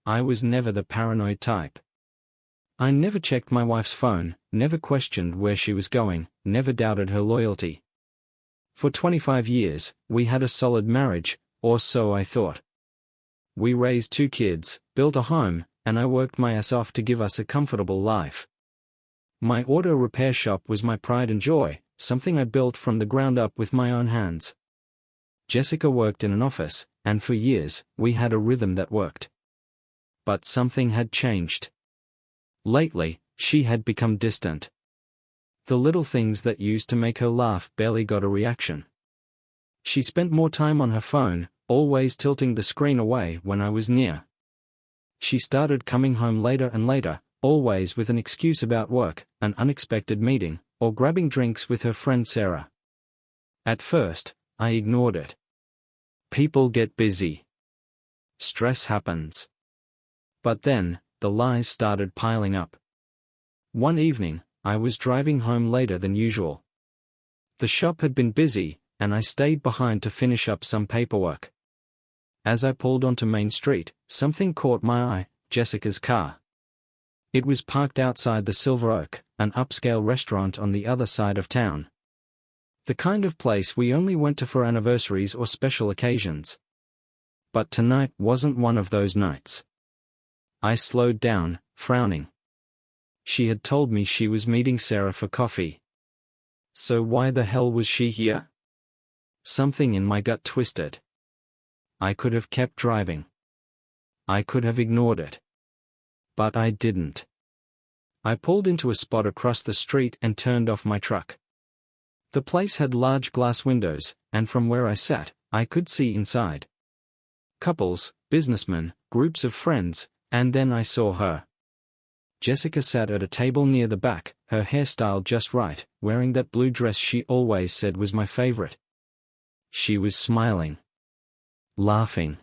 I was never the paranoid type. I never checked my wife's phone, never questioned where she was going, never doubted her loyalty. For 25 years, we had a solid marriage, or so I thought. We raised 2 kids, built a home, and I worked my ass off to give us a comfortable life. My auto repair shop was my pride and joy, something I built from the ground up with my own hands. Jessica worked in an office, and for years, we had a rhythm that worked. But something had changed. Lately, she had become distant. The little things that used to make her laugh barely got a reaction. She spent more time on her phone, always tilting the screen away when I was near. She started coming home later and later, always with an excuse about work, an unexpected meeting, or grabbing drinks with her friend Sarah. At first, I ignored it. People get busy. Stress happens. But then, the lies started piling up. One evening, I was driving home later than usual. The shop had been busy, and I stayed behind to finish up some paperwork. As I pulled onto Main Street, something caught my eye: Jessica's car. It was parked outside the Silver Oak, an upscale restaurant on the other side of town. The kind of place we only went to for anniversaries or special occasions. But tonight wasn't one of those nights. I slowed down, frowning. She had told me she was meeting Sarah for coffee. So why the hell was she here? Something in my gut twisted. I could have kept driving. I could have ignored it. But I didn't. I pulled into a spot across the street and turned off my truck. The place had large glass windows, and from where I sat, I could see inside. Couples, businessmen, groups of friends, and then I saw her. Jessica sat at a table near the back, her hairstyle just right, wearing that blue dress she always said was my favorite. She was smiling. Laughing.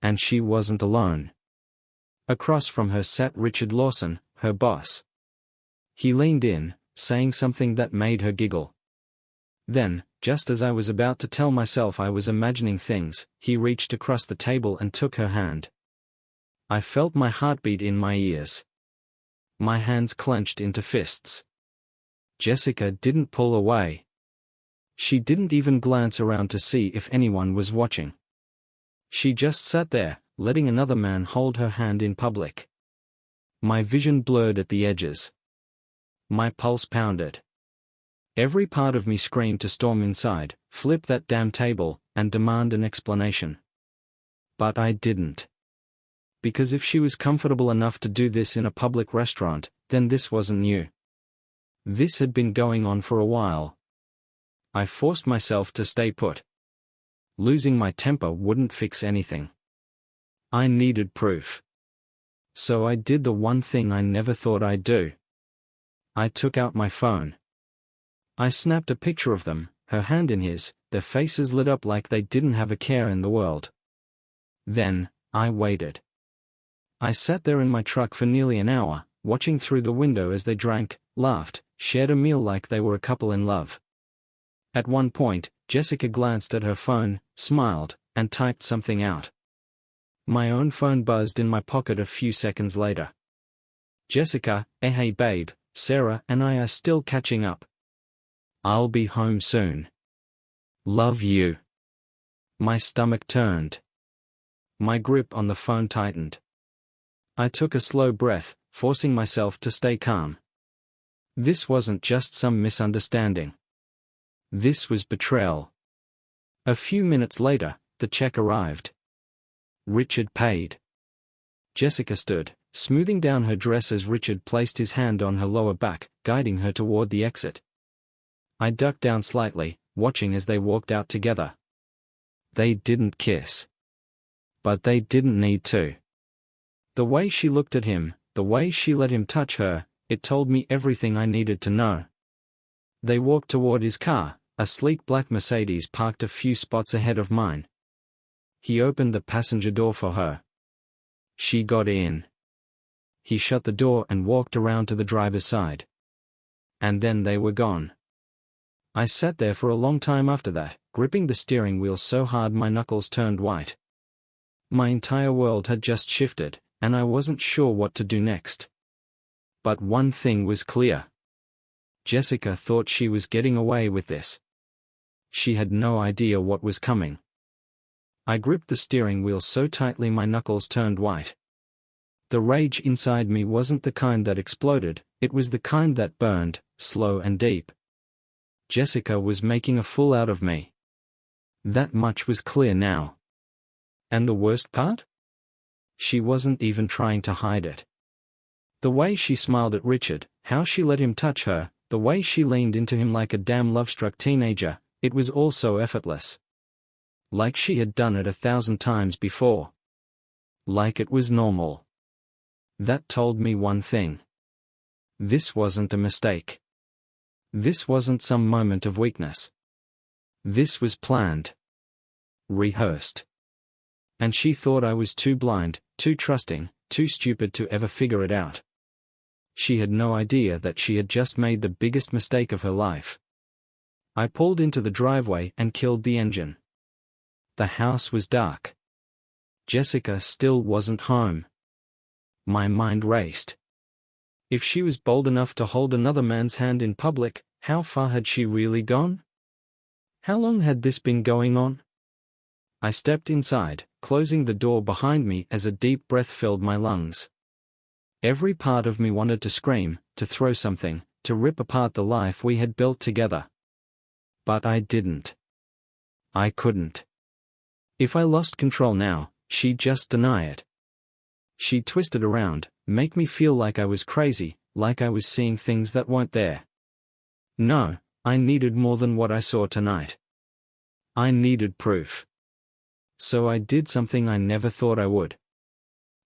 And she wasn't alone. Across from her sat Richard Lawson, her boss. He leaned in, saying something that made her giggle. Then, just as I was about to tell myself I was imagining things, he reached across the table and took her hand. I felt my heartbeat in my ears. My hands clenched into fists. Jessica didn't pull away. She didn't even glance around to see if anyone was watching. She just sat there, letting another man hold her hand in public. My vision blurred at the edges. My pulse pounded. Every part of me screamed to storm inside, flip that damn table, and demand an explanation. But I didn't. Because if she was comfortable enough to do this in a public restaurant, then this wasn't new. This had been going on for a while. I forced myself to stay put. Losing my temper wouldn't fix anything. I needed proof. So I did the one thing I never thought I'd do. I took out my phone. I snapped a picture of them, her hand in his, their faces lit up like they didn't have a care in the world. Then, I waited. I sat there in my truck for nearly an hour, watching through the window as they drank, laughed, shared a meal like they were a couple in love. At one point, Jessica glanced at her phone, smiled, and typed something out. My own phone buzzed in my pocket a few seconds later. Jessica, hey babe, Sarah and I are still catching up. I'll be home soon. Love you. My stomach turned. My grip on the phone tightened. I took a slow breath, forcing myself to stay calm. This wasn't just some misunderstanding. This was betrayal. A few minutes later, the check arrived. Richard paid. Jessica stood, smoothing down her dress as Richard placed his hand on her lower back, guiding her toward the exit. I ducked down slightly, watching as they walked out together. They didn't kiss. But they didn't need to. The way she looked at him, the way she let him touch her, it told me everything I needed to know. They walked toward his car, a sleek black Mercedes parked a few spots ahead of mine. He opened the passenger door for her. She got in. He shut the door and walked around to the driver's side. And then they were gone. I sat there for a long time after that, gripping the steering wheel so hard my knuckles turned white. My entire world had just shifted, and I wasn't sure what to do next. But one thing was clear. Jessica thought she was getting away with this. She had no idea what was coming. I gripped the steering wheel so tightly my knuckles turned white. The rage inside me wasn't the kind that exploded, it was the kind that burned, slow and deep. Jessica was making a fool out of me. That much was clear now. And the worst part? She wasn't even trying to hide it. The way she smiled at Richard, how she let him touch her, the way she leaned into him like a damn love-struck teenager, it was all so effortless. Like she had done it 1,000 times before. Like it was normal. That told me one thing. This wasn't a mistake. This wasn't some moment of weakness. This was planned. Rehearsed. And she thought I was too blind, too trusting, too stupid to ever figure it out. She had no idea that she had just made the biggest mistake of her life. I pulled into the driveway and killed the engine. The house was dark. Jessica still wasn't home. My mind raced. If she was bold enough to hold another man's hand in public, how far had she really gone? How long had this been going on? I stepped inside, closing the door behind me as a deep breath filled my lungs. Every part of me wanted to scream, to throw something, to rip apart the life we had built together. But I didn't. I couldn't. If I lost control now, she'd just deny it. She'd twist it around, make me feel like I was crazy, like I was seeing things that weren't there. No, I needed more than what I saw tonight. I needed proof. So I did something I never thought I would.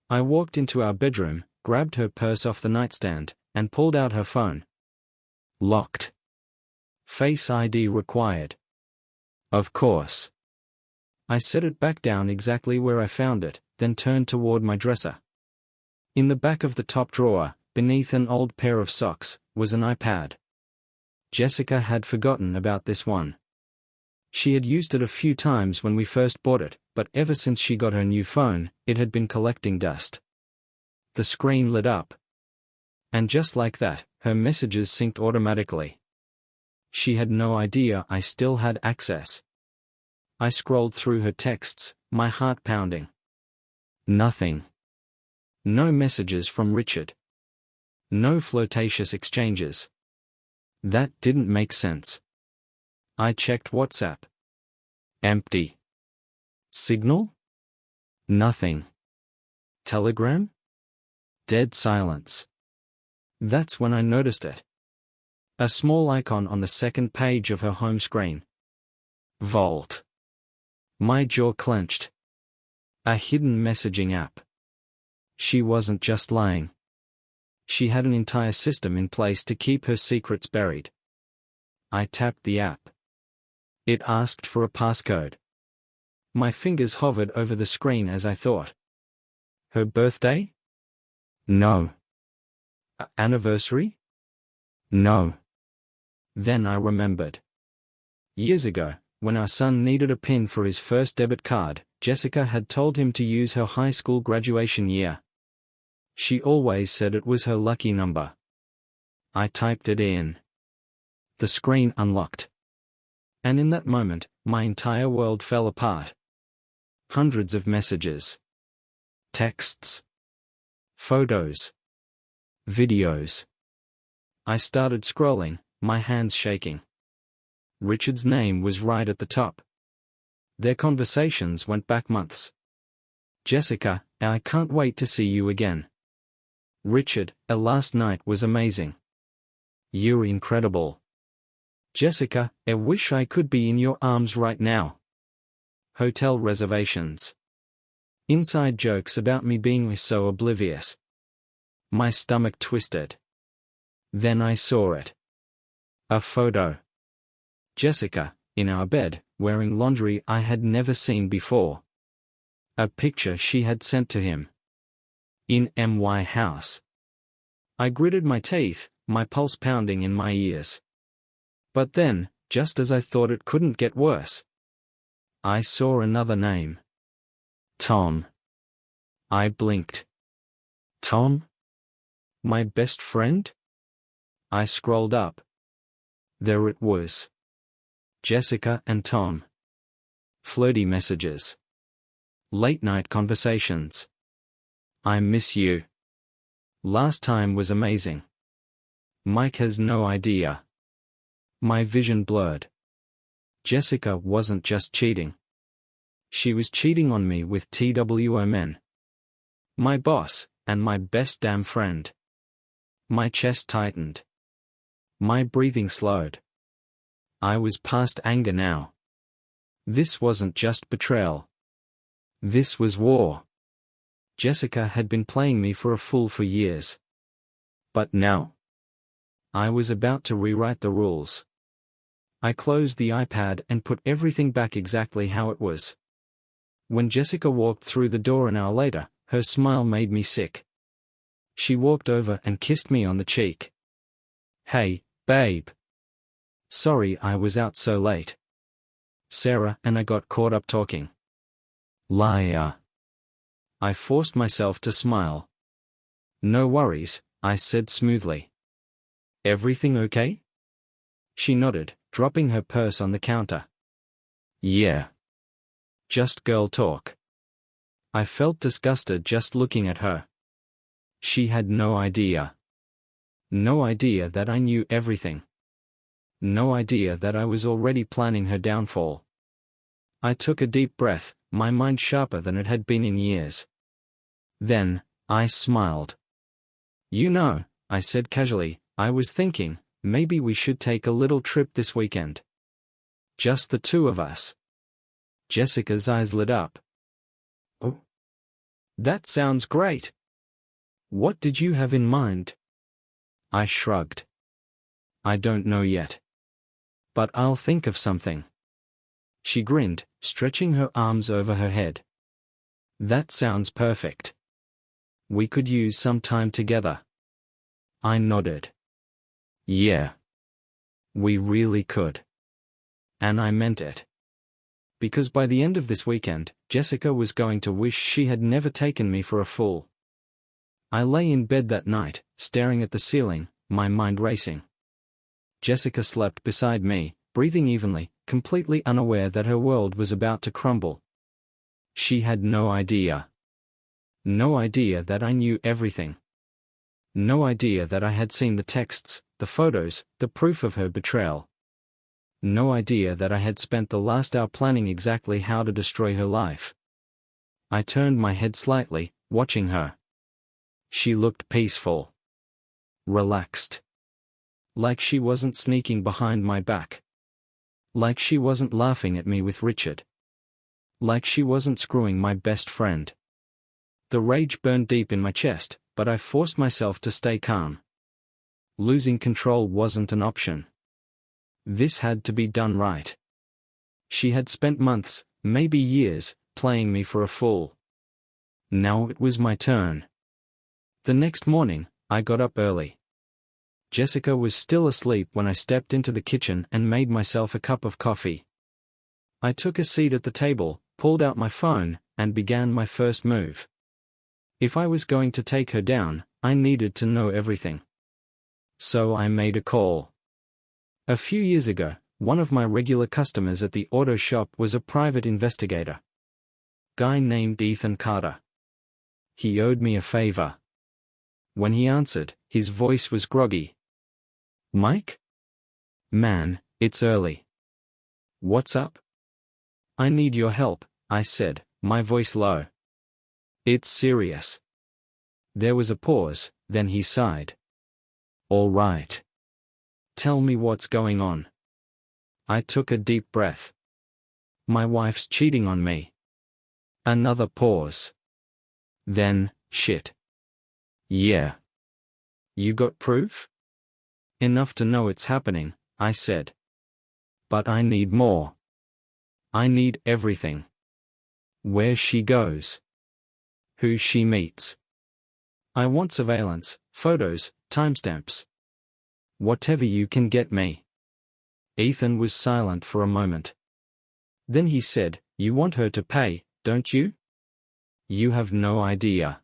I walked into our bedroom, grabbed her purse off the nightstand, and pulled out her phone. Locked. Face ID required. Of course. I set it back down exactly where I found it, then turned toward my dresser. In the back of the top drawer, beneath an old pair of socks, was an iPad. Jessica had forgotten about this one. She had used it a few times when we first bought it, but ever since she got her new phone, it had been collecting dust. The screen lit up. And just like that, her messages synced automatically. She had no idea I still had access. I scrolled through her texts, my heart pounding. Nothing. No messages from Richard. No flirtatious exchanges. That didn't make sense. I checked WhatsApp. Empty. Signal? Nothing. Telegram? Dead silence. That's when I noticed it. A small icon on the second page of her home screen. Vault. My jaw clenched. A hidden messaging app. She wasn't just lying. She had an entire system in place to keep her secrets buried. I tapped the app. It asked for a passcode. My fingers hovered over the screen as I thought. Her birthday? No. Anniversary? No. Then I remembered. Years ago, when our son needed a PIN for his first debit card, Jessica had told him to use her high school graduation year. She always said it was her lucky number. I typed it in. The screen unlocked. And in that moment, my entire world fell apart. Hundreds of messages. Texts. Photos. Videos. I started scrolling, my hands shaking. Richard's name was right at the top. Their conversations went back months. Jessica, I can't wait to see you again. Richard, last night was amazing. You're incredible. Jessica, I wish I could be in your arms right now. Hotel reservations. Inside jokes about me being so oblivious. My stomach twisted. Then I saw it. A photo. Jessica, in our bed, wearing laundry I had never seen before. A picture she had sent to him. In my house. I gritted my teeth, my pulse pounding in my ears. But then, just as I thought it couldn't get worse, I saw another name. Tom. I blinked. Tom? My best friend? I scrolled up. There it was. Jessica and Tom. Flirty messages. Late-night conversations. I miss you. Last time was amazing. Mike has no idea. My vision blurred. Jessica wasn't just cheating. She was cheating on me with TWO men. My boss, and my best damn friend. My chest tightened. My breathing slowed. I was past anger now. This wasn't just betrayal. This was war. Jessica had been playing me for a fool for years. But now, I was about to rewrite the rules. I closed the iPad and put everything back exactly how it was. When Jessica walked through the door an hour later, her smile made me sick. She walked over and kissed me on the cheek. Hey, babe. Sorry I was out so late. Sarah and I got caught up talking. Liar. I forced myself to smile. No worries, I said smoothly. Everything okay? She nodded, dropping her purse on the counter. Yeah. Just girl talk. I felt disgusted just looking at her. She had no idea. No idea that I knew everything. No idea that I was already planning her downfall. I took a deep breath, my mind sharper than it had been in years. Then, I smiled. You know, I said casually, I was thinking, maybe we should take a little trip this weekend. Just the two of us. Jessica's eyes lit up. Oh. That sounds great. What did you have in mind? I shrugged. I don't know yet. But I'll think of something. She grinned, stretching her arms over her head. That sounds perfect. We could use some time together. I nodded. Yeah. We really could. And I meant it. Because by the end of this weekend, Jessica was going to wish she had never taken me for a fool. I lay in bed that night, staring at the ceiling, my mind racing. Jessica slept beside me, breathing evenly, completely unaware that her world was about to crumble. She had no idea. No idea that I knew everything. No idea that I had seen the texts, the photos, the proof of her betrayal. No idea that I had spent the last hour planning exactly how to destroy her life. I turned my head slightly, watching her. She looked peaceful. Relaxed. Like she wasn't sneaking behind my back. Like she wasn't laughing at me with Richard. Like she wasn't screwing my best friend. The rage burned deep in my chest, but I forced myself to stay calm. Losing control wasn't an option. This had to be done right. She had spent months, maybe years, playing me for a fool. Now it was my turn. The next morning, I got up early. Jessica was still asleep when I stepped into the kitchen and made myself a cup of coffee. I took a seat at the table, pulled out my phone, and began my first move. If I was going to take her down, I needed to know everything. So I made a call. A few years ago, one of my regular customers at the auto shop was a private investigator. Guy named Ethan Carter. He owed me a favor. When he answered, his voice was groggy. Mike? Man, it's early. What's up? I need your help, I said, my voice low. It's serious. There was a pause, then he sighed. All right. Tell me what's going on. I took a deep breath. My wife's cheating on me. Another pause. Then, shit. Yeah. You got proof? Enough to know it's happening, I said. But I need more. I need everything. Where she goes. Who she meets. I want surveillance, photos, timestamps. Whatever you can get me. Ethan was silent for a moment. Then he said, You want her to pay, don't you? You have no idea.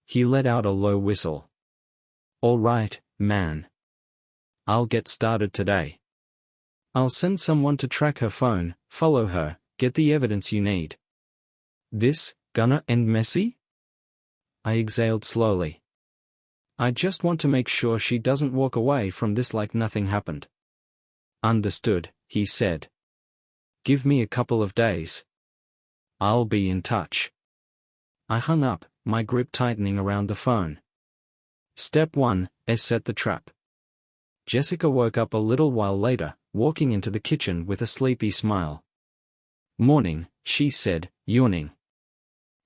He let out a low whistle. All right, man. I'll get started today. I'll send someone to track her phone, follow her, get the evidence you need. This gonna end messy? I exhaled slowly. I just want to make sure she doesn't walk away from this like nothing happened. Understood, he said. Give me a couple of days. I'll be in touch. I hung up, my grip tightening around the phone. Step 1, set the trap. Jessica woke up a little while later, walking into the kitchen with a sleepy smile. Morning, she said, yawning.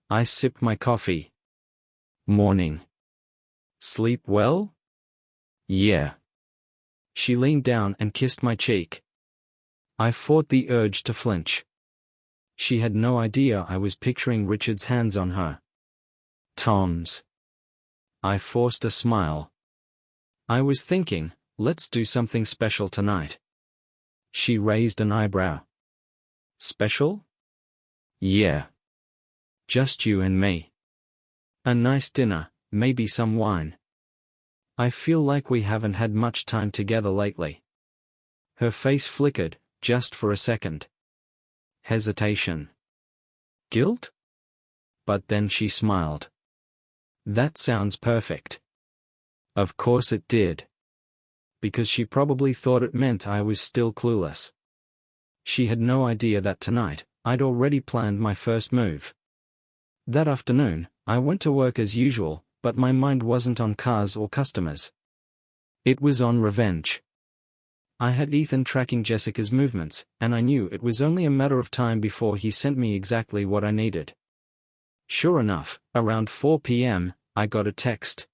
I sipped my coffee. Morning. Sleep well? Yeah. She leaned down and kissed my cheek. I fought the urge to flinch. She had no idea I was picturing Richard's hands on her. Tom's. I forced a smile. I was thinking, let's do something special tonight. She raised an eyebrow. Special? Yeah. Just you and me. A nice dinner, maybe some wine. I feel like we haven't had much time together lately. Her face flickered, just for a second. Hesitation. Guilt? But then she smiled. That sounds perfect. Of course it did. Because she probably thought it meant I was still clueless. She had no idea that tonight, I'd already planned my first move. That afternoon, I went to work as usual, but my mind wasn't on cars or customers. It was on revenge. I had Ethan tracking Jessica's movements, and I knew it was only a matter of time before he sent me exactly what I needed. Sure enough, around 4 p.m., I got a text.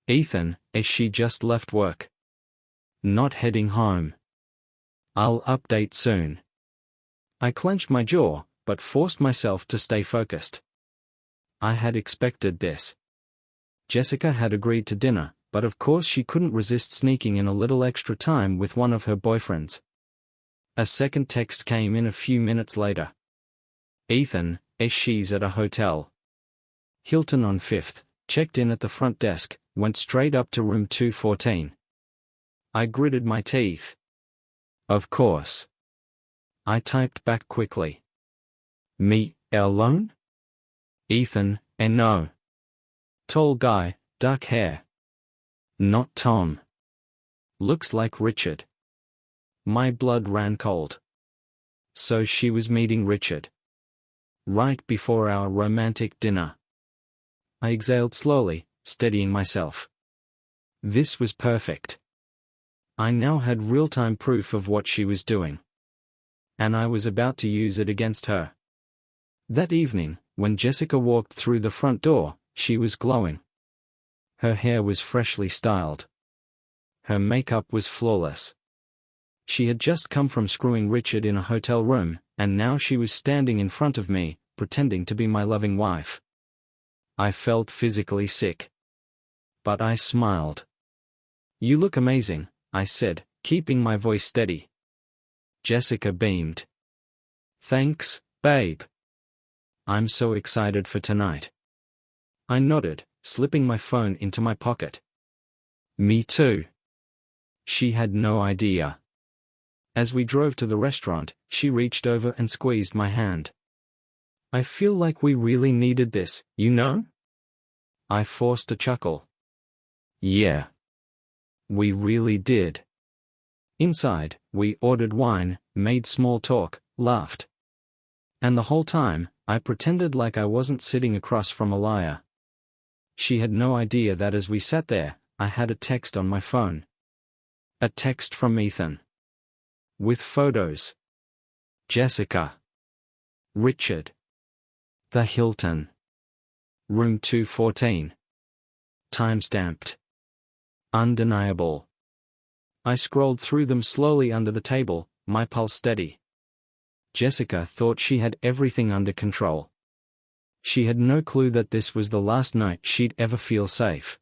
Ethan, she just left work. Not heading home. I'll update soon. I clenched my jaw, but forced myself to stay focused. I had expected this. Jessica had agreed to dinner, but of course she couldn't resist sneaking in a little extra time with one of her boyfriends. A second text came in a few minutes later. Ethan, she's at a hotel. Hilton on 5th, checked in at the front desk, went straight up to room 214. I gritted my teeth. Of course. I typed back quickly. Me, alone? Ethan, no. Tall guy, dark hair. Not Tom. Looks like Richard. My blood ran cold. So she was meeting Richard. Right before our romantic dinner. I exhaled slowly, steadying myself. This was perfect. I now had real-time proof of what she was doing. And I was about to use it against her. That evening, when Jessica walked through the front door, she was glowing. Her hair was freshly styled. Her makeup was flawless. She had just come from screwing Richard in a hotel room, and now she was standing in front of me, pretending to be my loving wife. I felt physically sick. But I smiled. You look amazing, I said, keeping my voice steady. Jessica beamed. Thanks, babe. I'm so excited for tonight. I nodded, slipping my phone into my pocket. Me too. She had no idea. As we drove to the restaurant, she reached over and squeezed my hand. I feel like we really needed this, you know? I forced a chuckle. Yeah. We really did. Inside, we ordered wine, made small talk, laughed. And the whole time, I pretended like I wasn't sitting across from a liar. She had no idea that as we sat there, I had a text on my phone. A text from Ethan. With photos. Jessica. Richard. The Hilton. Room 214. Timestamped. Undeniable. I scrolled through them slowly under the table, my pulse steady. Jessica thought she had everything under control. She had no clue that this was the last night she'd ever feel safe.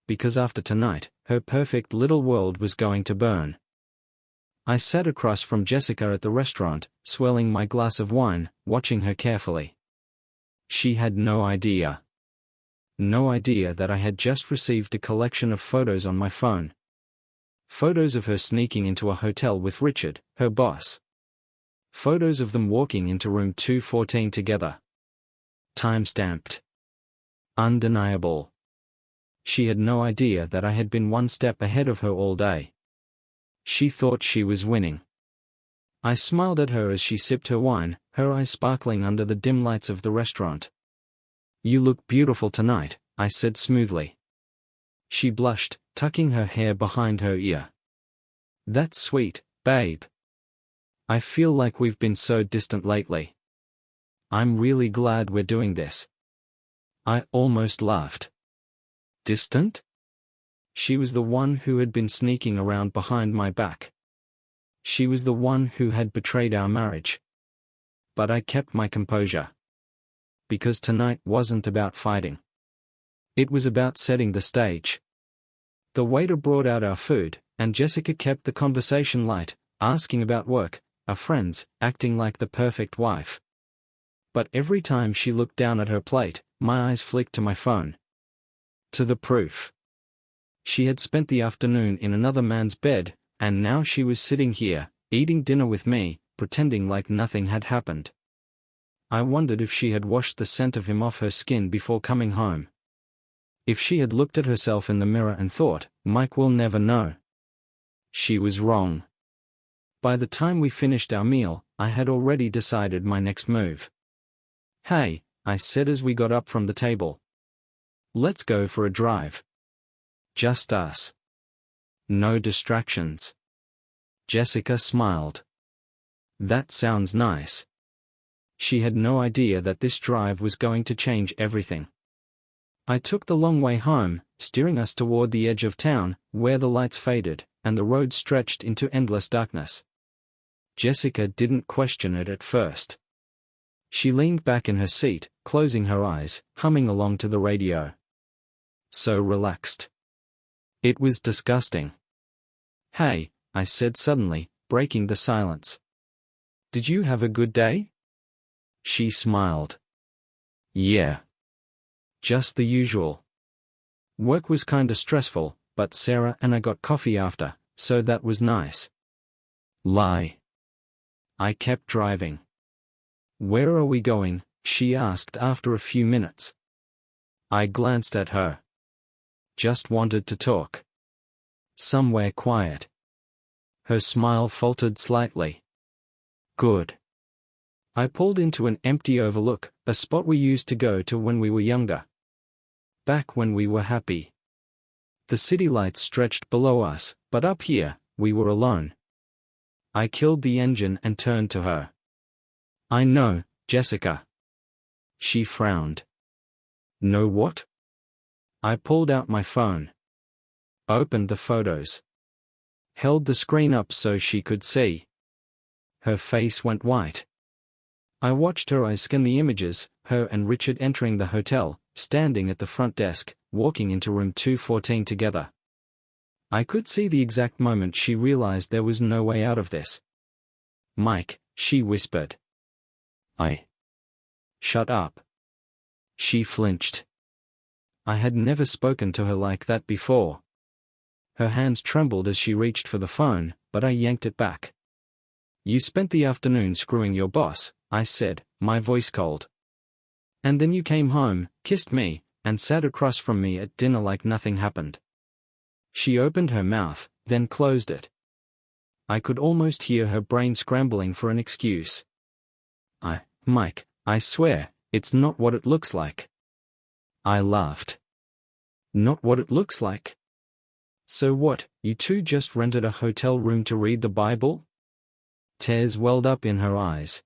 Because after tonight, her perfect little world was going to burn. I sat across from Jessica at the restaurant, swelling my glass of wine, watching her carefully. She had no idea. No idea that I had just received a collection of photos on my phone. Photos of her sneaking into a hotel with Richard, her boss. Photos of them walking into room 214 together. Time-stamped. Undeniable. She had no idea that I had been one step ahead of her all day. She thought she was winning. I smiled at her as she sipped her wine, her eyes sparkling under the dim lights of the restaurant. "You look beautiful tonight," I said smoothly. She blushed, tucking her hair behind her ear. "That's sweet, babe. I feel like we've been so distant lately. I'm really glad we're doing this." I almost laughed. Distant? She was the one who had been sneaking around behind my back. She was the one who had betrayed our marriage. But I kept my composure. Because tonight wasn't about fighting. It was about setting the stage. The waiter brought out our food, and Jessica kept the conversation light, asking about work, our friends, acting like the perfect wife. But every time she looked down at her plate, my eyes flicked to my phone. To the proof. She had spent the afternoon in another man's bed, and now she was sitting here, eating dinner with me, pretending like nothing had happened. I wondered if she had washed the scent of him off her skin before coming home. If she had looked at herself in the mirror and thought, "Mike will never know." She was wrong. By the time we finished our meal, I had already decided my next move. "Hey," I said as we got up from the table. "Let's go for a drive. Just us. No distractions." Jessica smiled. "That sounds nice." She had no idea that this drive was going to change everything. I took the long way home, steering us toward the edge of town, where the lights faded, and the road stretched into endless darkness. Jessica didn't question it at first. She leaned back in her seat, closing her eyes, humming along to the radio. So relaxed. It was disgusting. "Hey," I said suddenly, breaking the silence. "Did you have a good day?" She smiled. "Yeah. Just the usual. Work was kinda stressful, but Sarah and I got coffee after, so that was nice." Lie. I kept driving. "Where are we going?" she asked after a few minutes. I glanced at her. "Just wanted to talk. Somewhere quiet." Her smile faltered slightly. "Good." I pulled into an empty overlook, a spot we used to go to when we were younger. Back when we were happy. The city lights stretched below us, but up here, we were alone. I killed the engine and turned to her. "I know, Jessica." She frowned. "Know what?" I pulled out my phone. Opened the photos. Held the screen up so she could see. Her face went white. I watched her eyes scan the images, her and Richard entering the hotel, standing at the front desk, walking into room 214 together. I could see the exact moment she realized there was no way out of this. "Mike," she whispered. Shut up." She flinched. I had never spoken to her like that before. Her hands trembled as she reached for the phone, but I yanked it back. "You spent the afternoon screwing your boss," I said, my voice cold. "And then you came home, kissed me, and sat across from me at dinner like nothing happened." She opened her mouth, then closed it. I could almost hear her brain scrambling for an excuse. Mike, I swear, it's not what it looks like." I laughed. "Not what it looks like? So what, you two just rented a hotel room to read the Bible?" Tears welled up in her eyes.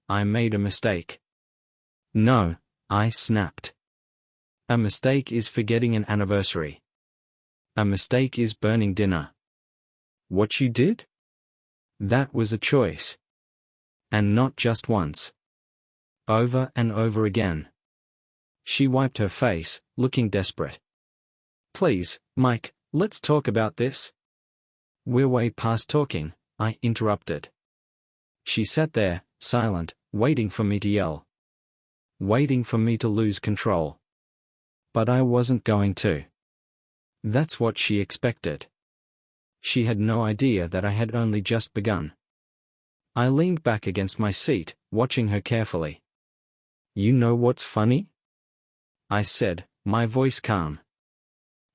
"I made a mistake." "No," I snapped. "A mistake is forgetting an anniversary. A mistake is burning dinner. What you did? That was a choice. And not just once. Over and over again." She wiped her face, looking desperate. "Please, Mike, let's talk about this." "We're way past talking," I interrupted. She sat there, silent, waiting for me to yell. waiting for me to lose control. But I wasn't going to. That's what she expected. She had no idea that I had only just begun. I leaned back against my seat, watching her carefully. "You know what's funny?" I said, my voice calm.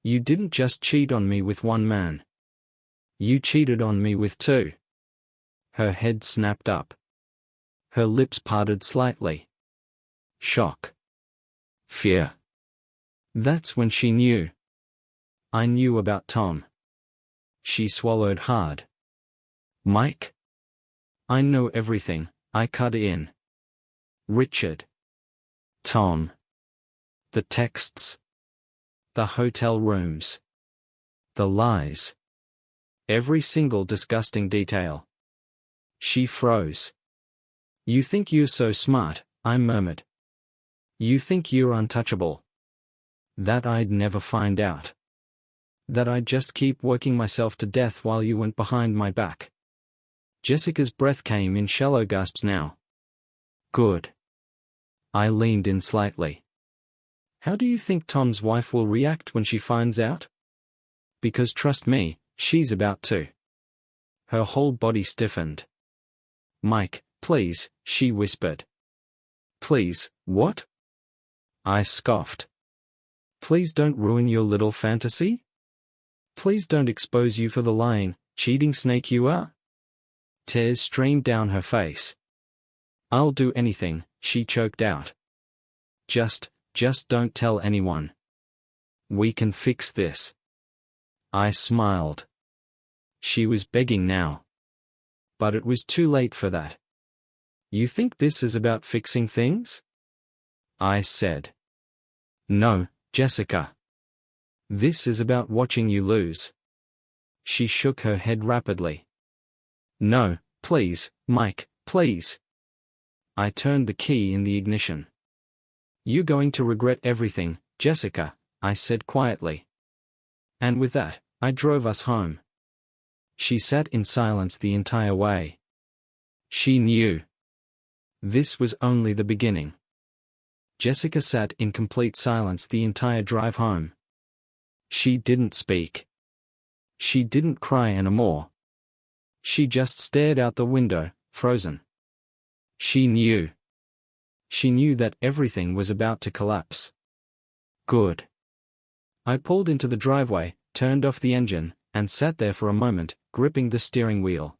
"You didn't just cheat on me with one man. You cheated on me with two." Her head snapped up. Her lips parted slightly. Shock. Fear. That's when she knew. I knew about Tom. She swallowed hard. "Mike? I know everything," I cut in. "Richard. Tom. The texts. The hotel rooms. The lies. Every single disgusting detail." She froze. "You think you're so smart," I murmured. "You think you're untouchable. That I'd never find out. That I'd just keep working myself to death while you went behind my back." Jessica's breath came in shallow gasps now. "Good." I leaned in slightly. "How do you think Tom's wife will react when she finds out?" "Because trust me, she's about to." Her whole body stiffened. "Mike, please," she whispered. "Please, what?" I scoffed. "Please don't ruin your little fantasy? Please don't expose you for the lying, cheating snake you are?" Tears streamed down her face. "I'll do anything," she choked out. Just don't tell anyone. We can fix this." I smiled. She was begging now. But it was too late for that. "You think this is about fixing things?" I said. "No, Jessica. This is about watching you lose." She shook her head rapidly. "No, please, Mike, please." I turned the key in the ignition. "You're going to regret everything, Jessica," I said quietly. And with that, I drove us home. She sat in silence the entire way. She knew. This was only the beginning. Jessica sat in complete silence the entire drive home. She didn't speak. She didn't cry anymore. She just stared out the window, frozen. She knew. She knew that everything was about to collapse. Good. I pulled into the driveway, turned off the engine, and sat there for a moment, gripping the steering wheel.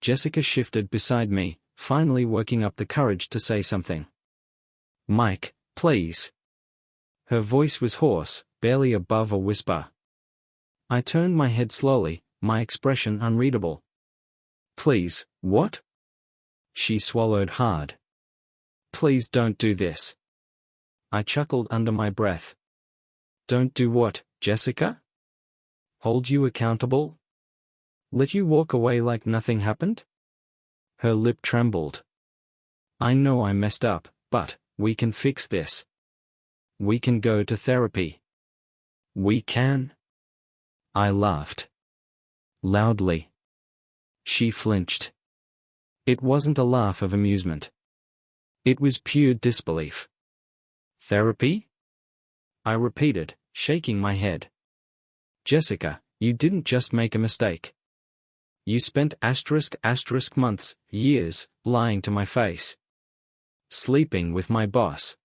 Jessica shifted beside me, finally working up the courage to say something. "Mike, please." Her voice was hoarse, barely above a whisper. I turned my head slowly, my expression unreadable. "Please, what?" She swallowed hard. "Please don't do this." I chuckled under my breath. "Don't do what, Jessica? Hold you accountable? Let you walk away like nothing happened?" Her lip trembled. "I know I messed up, but we can fix this. We can go to therapy. We can." I laughed. Loudly. She flinched. It wasn't a laugh of amusement. It was pure disbelief. "Therapy?" I repeated, shaking my head. "Jessica, you didn't just make a mistake. You spent *** months, years, lying to my face. Sleeping with my boss.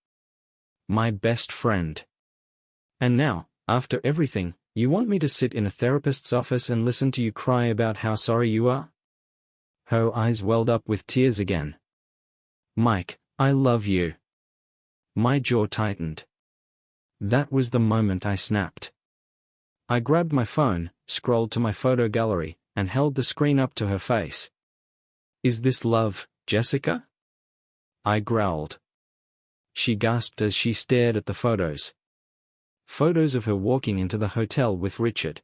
My best friend. And now, after everything, you want me to sit in a therapist's office and listen to you cry about how sorry you are?" Her eyes welled up with tears again. "Mike, I love you." My jaw tightened. That was the moment I snapped. I grabbed my phone, scrolled to my photo gallery, and held the screen up to her face. "Is this love, Jessica?" I growled. She gasped as she stared at the photos. Photos of her walking into the hotel with Richard.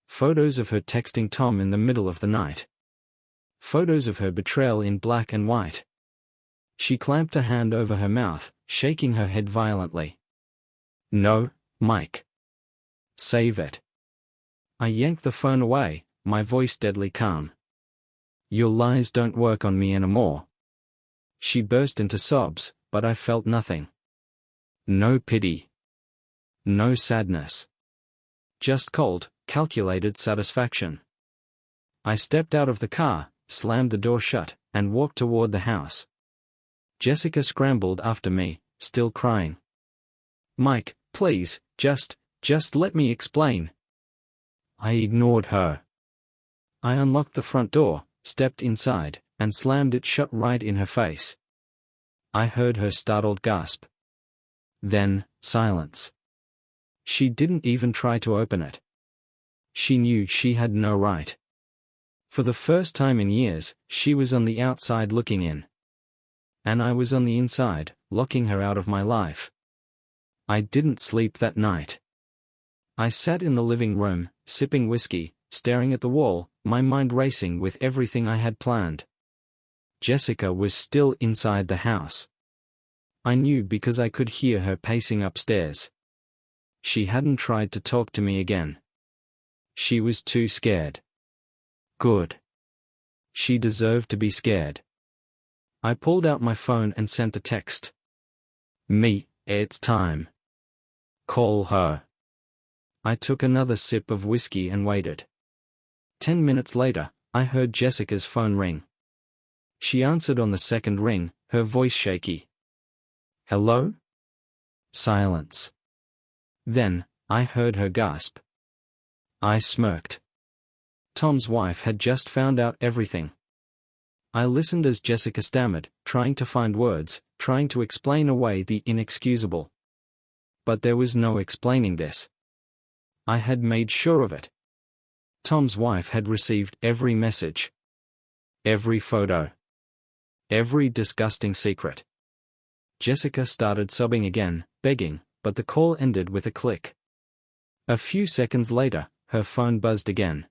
Photos of her texting Tom in the middle of the night. Photos of her betrayal in black and white. She clamped a hand over her mouth, shaking her head violently. "No, Mike. Save it." I yanked the phone away, my voice deadly calm. "Your lies don't work on me anymore." She burst into sobs, but I felt nothing. No pity. No sadness. Just cold, calculated satisfaction. I stepped out of the car, slammed the door shut, and walked toward the house. Jessica scrambled after me, still crying. "Mike, please, just let me explain." I ignored her. I unlocked the front door, stepped inside, and slammed it shut right in her face. I heard her startled gasp. Then, silence. She didn't even try to open it. She knew she had no right. For the first time in years, she was on the outside looking in. And I was on the inside, locking her out of my life. I didn't sleep that night. I sat in the living room, sipping whiskey, staring at the wall, my mind racing with everything I had planned. Jessica was still inside the house. I knew because I could hear her pacing upstairs. She hadn't tried to talk to me again. She was too scared. Good. She deserved to be scared. I pulled out my phone and sent a text. "Me, it's time. Call her." I took another sip of whiskey and waited. 10 minutes later, I heard Jessica's phone ring. She answered on the second ring, her voice shaky. "Hello?" Silence. Then, I heard her gasp. I smirked. Tom's wife had just found out everything. I listened as Jessica stammered, trying to find words, trying to explain away the inexcusable. But there was no explaining this. I had made sure of it. Tom's wife had received every message. Every photo. Every disgusting secret. Jessica started sobbing again, begging, but the call ended with a click. A few seconds later, her phone buzzed again.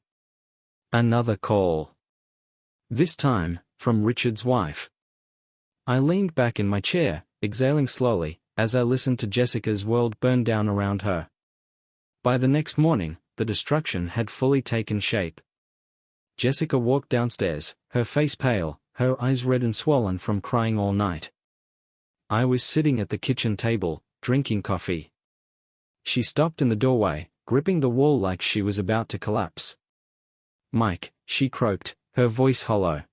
Another call. This time, from Richard's wife. I leaned back in my chair, exhaling slowly, as I listened to Jessica's world burn down around her. By the next morning, the destruction had fully taken shape. Jessica walked downstairs, her face pale, her eyes red and swollen from crying all night. I was sitting at the kitchen table, drinking coffee. She stopped in the doorway, gripping the wall like she was about to collapse. "Mike," she croaked, her voice hollow.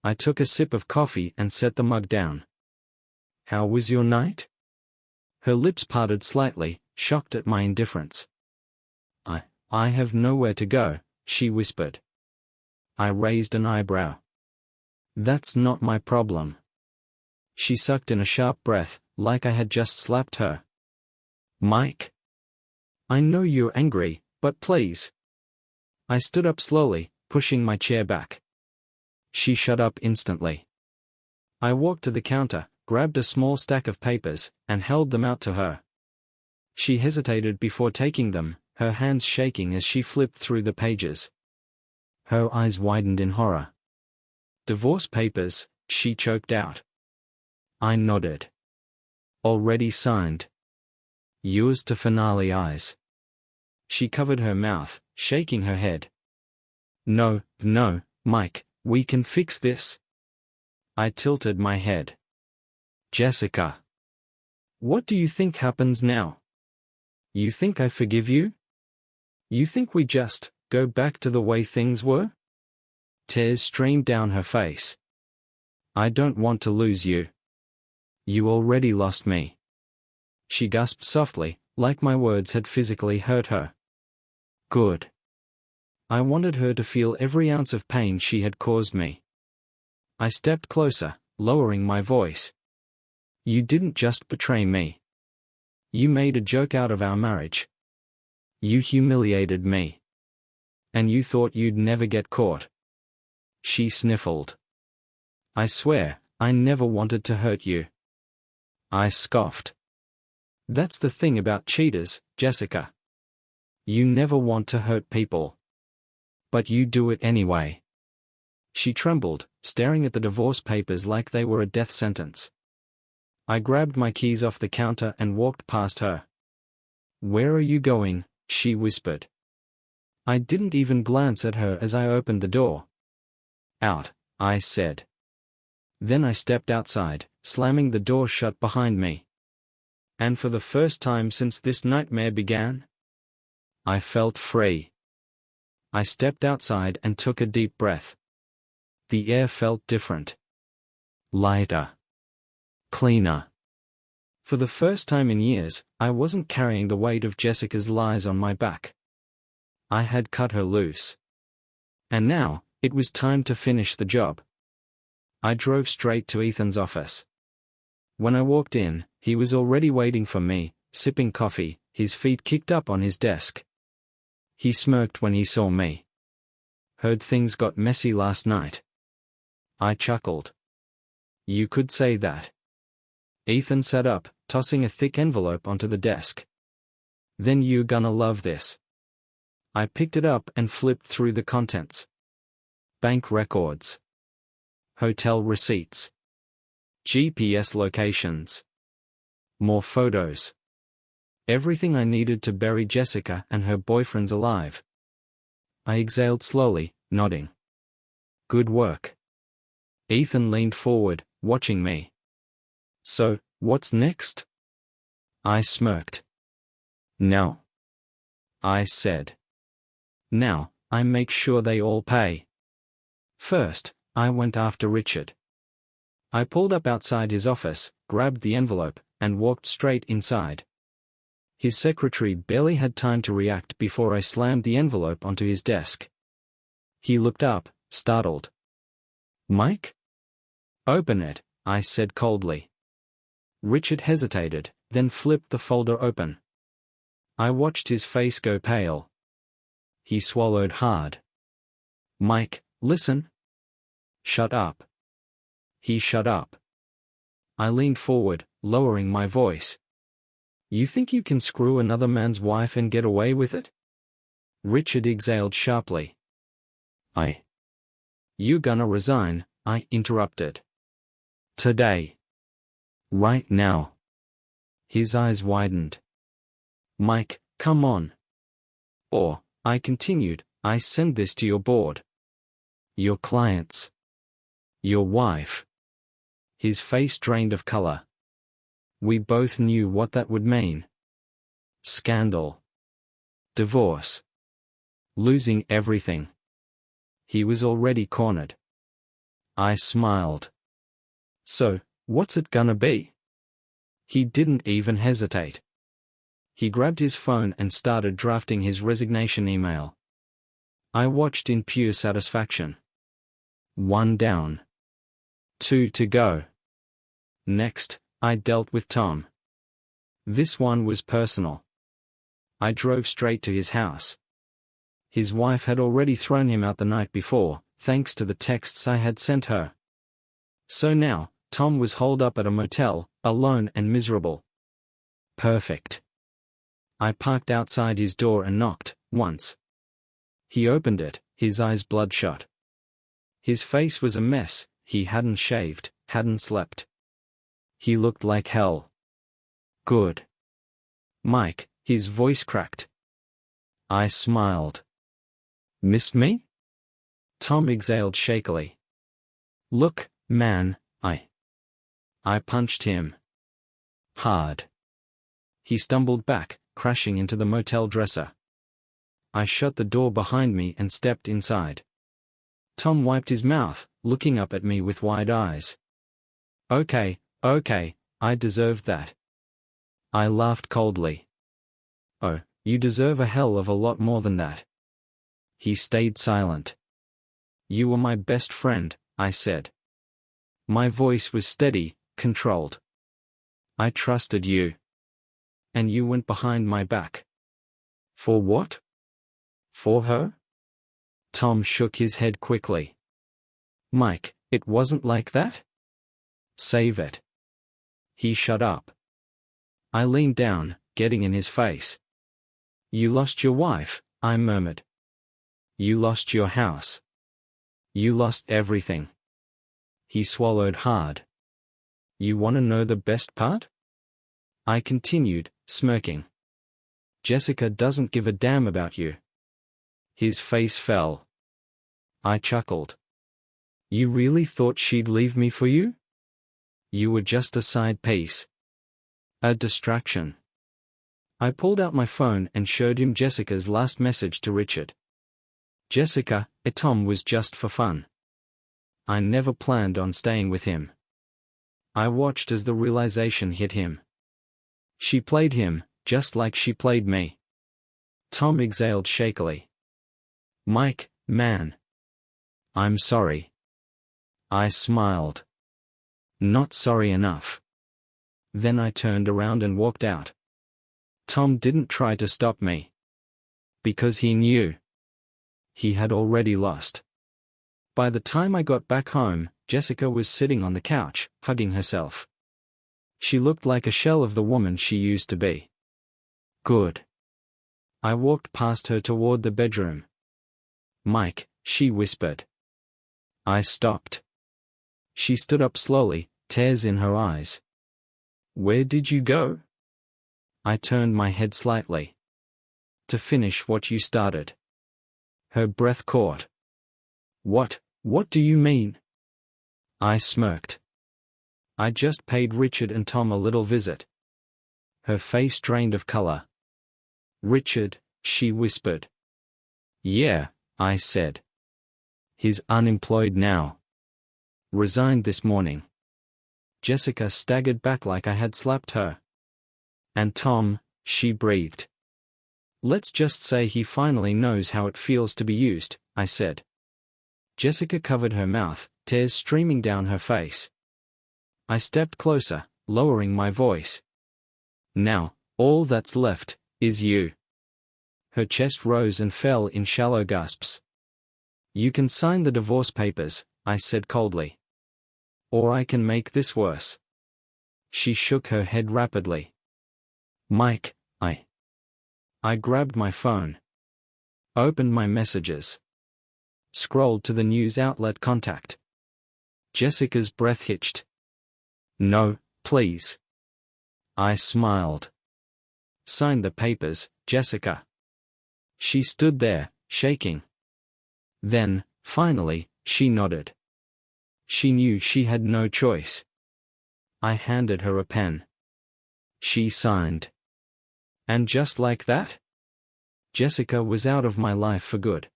I took a sip of coffee and set the mug down. "How was your night?" Her lips parted slightly, shocked at my indifference. I have nowhere to go," she whispered. I raised an eyebrow. "That's not my problem." She sucked in a sharp breath, like I had just slapped her. "Mike. I know you're angry, but please." I stood up slowly, pushing my chair back. She shut up instantly. I walked to the counter, grabbed a small stack of papers, and held them out to her. She hesitated before taking them, her hands shaking as she flipped through the pages. Her eyes widened in horror. "Divorce papers," she choked out. I nodded. "Already signed. Yours to finale eyes." She covered her mouth, shaking her head. No, Mike, we can fix this." I tilted my head. "Jessica. What do you think happens now? You think I forgive you? You think we just go back to the way things were?" Tears streamed down her face. "I don't want to lose you. You already lost me." She gasped softly, like my words had physically hurt her. Good. I wanted her to feel every ounce of pain she had caused me. I stepped closer, lowering my voice. "You didn't just betray me. You made a joke out of our marriage. You humiliated me. And you thought you'd never get caught." She sniffled. "I swear, I never wanted to hurt you." I scoffed. "That's the thing about cheaters, Jessica. You never want to hurt people. But you do it anyway." She trembled, staring at the divorce papers like they were a death sentence. I grabbed my keys off the counter and walked past her. "Where are you going?" she whispered. I didn't even glance at her as I opened the door. "Out," I said. Then I stepped outside, slamming the door shut behind me. And for the first time since this nightmare began, I felt free. I stepped outside and took a deep breath. The air felt different. Lighter. Cleaner. For the first time in years, I wasn't carrying the weight of Jessica's lies on my back. I had cut her loose. And now, it was time to finish the job. I drove straight to Ethan's office. When I walked in, he was already waiting for me, sipping coffee, his feet kicked up on his desk. He smirked when he saw me. Heard things got messy last night. I chuckled. You could say that. Ethan sat up, tossing a thick envelope onto the desk. Then you gonna love this. I picked it up and flipped through the contents. Bank records. Hotel receipts. GPS locations. More photos. Everything I needed to bury Jessica and her boyfriends alive. I exhaled slowly, nodding. Good work. Ethan leaned forward, watching me. So, what's next? I smirked. Now. I said. Now, I make sure they all pay. First, I went after Richard. I pulled up outside his office, grabbed the envelope, and walked straight inside. His secretary barely had time to react before I slammed the envelope onto his desk. He looked up, startled. Mike? Open it, I said coldly. Richard hesitated, then flipped the folder open. I watched his face go pale. He swallowed hard. Mike, listen. Shut up. He shut up. I leaned forward, lowering my voice. You think you can screw another man's wife and get away with it? Richard exhaled sharply. You gonna resign, I interrupted. Today. Right now. His eyes widened. Mike, come on. Or, I continued, I send this to your board. Your clients. Your wife. His face drained of color. We both knew what that would mean. Scandal. Divorce. Losing everything. He was already cornered. I smiled. So, what's it gonna be? He didn't even hesitate. He grabbed his phone and started drafting his resignation email. I watched in pure satisfaction. 1 down. 2 to go. Next, I dealt with Tom. This one was personal. I drove straight to his house. His wife had already thrown him out the night before, thanks to the texts I had sent her. So now, Tom was holed up at a motel, alone and miserable. Perfect. I parked outside his door and knocked, once. He opened it, his eyes bloodshot. His face was a mess, he hadn't shaved, hadn't slept. He looked like hell. Good. Mike, his voice cracked. I smiled. Miss me? Tom exhaled shakily. Look, man, I punched him. Hard. He stumbled back, crashing into the motel dresser. I shut the door behind me and stepped inside. Tom wiped his mouth, looking up at me with wide eyes. Okay, I deserved that. I laughed coldly. Oh, you deserve a hell of a lot more than that. He stayed silent. You were my best friend, I said. My voice was steady, controlled. I trusted you. And you went behind my back. For what? For her? Tom shook his head quickly. Mike, it wasn't like that? Save it. He shut up. I leaned down, getting in his face. You lost your wife, I murmured. You lost your house. You lost everything. He swallowed hard. You want to know the best part? I continued, smirking. Jessica doesn't give a damn about you. His face fell. I chuckled. You really thought she'd leave me for you? You were just a side piece. A distraction. I pulled out my phone and showed him Jessica's last message to Richard. Jessica, Tom was just for fun. I never planned on staying with him. I watched as the realization hit him. She played him, just like she played me. Tom exhaled shakily. Mike, man. I'm sorry. I smiled. Not sorry enough. Then I turned around and walked out. Tom didn't try to stop me. Because he knew. He had already lost. By the time I got back home, Jessica was sitting on the couch, hugging herself. She looked like a shell of the woman she used to be. Good. I walked past her toward the bedroom. Mike, she whispered. I stopped. She stood up slowly, tears in her eyes. Where did you go? I turned my head slightly. To finish what you started. Her breath caught. What do you mean? I smirked. I just paid Richard and Tom a little visit. Her face drained of color. Richard, she whispered. Yeah, I said. He's unemployed now. Resigned this morning. Jessica staggered back like I had slapped her. And Tom, she breathed. Let's just say he finally knows how it feels to be used, I said. Jessica covered her mouth, tears streaming down her face. I stepped closer, lowering my voice. Now, all that's left is you. Her chest rose and fell in shallow gasps. You can sign the divorce papers, I said coldly. Or I can make this worse. She shook her head rapidly. Mike, I grabbed my phone. Opened my messages. Scrolled to the news outlet contact. Jessica's breath hitched. No, please. I smiled. Sign the papers, Jessica. She stood there, shaking. Then, finally, she nodded. She knew she had no choice. I handed her a pen. She signed. And just like that, Jessica was out of my life for good.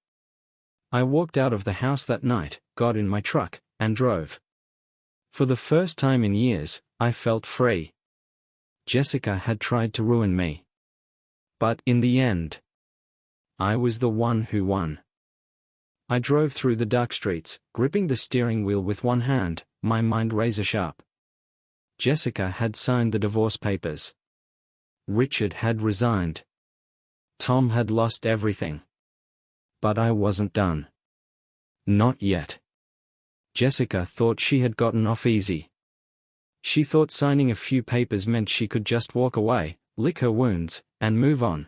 I walked out of the house that night, got in my truck, and drove. For the first time in years, I felt free. Jessica had tried to ruin me. But in the end, I was the one who won. I drove through the dark streets, gripping the steering wheel with one hand, my mind razor sharp. Jessica had signed the divorce papers. Richard had resigned. Tom had lost everything. But I wasn't done. Not yet. Jessica thought she had gotten off easy. She thought signing a few papers meant she could just walk away, lick her wounds, and move on.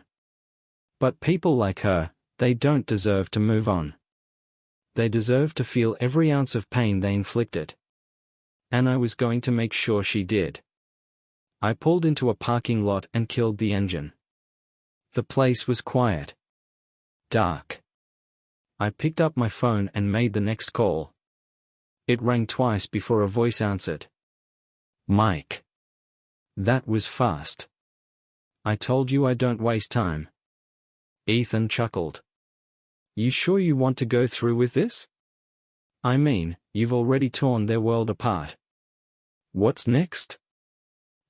But people like her, they don't deserve to move on. They deserve to feel every ounce of pain they inflicted. And I was going to make sure she did. I pulled into a parking lot and killed the engine. The place was quiet. Dark. I picked up my phone and made the next call. It rang twice before a voice answered. Mike. That was fast. I told you I don't waste time. Ethan chuckled. You sure you want to go through with this? I mean, you've already torn their world apart. What's next?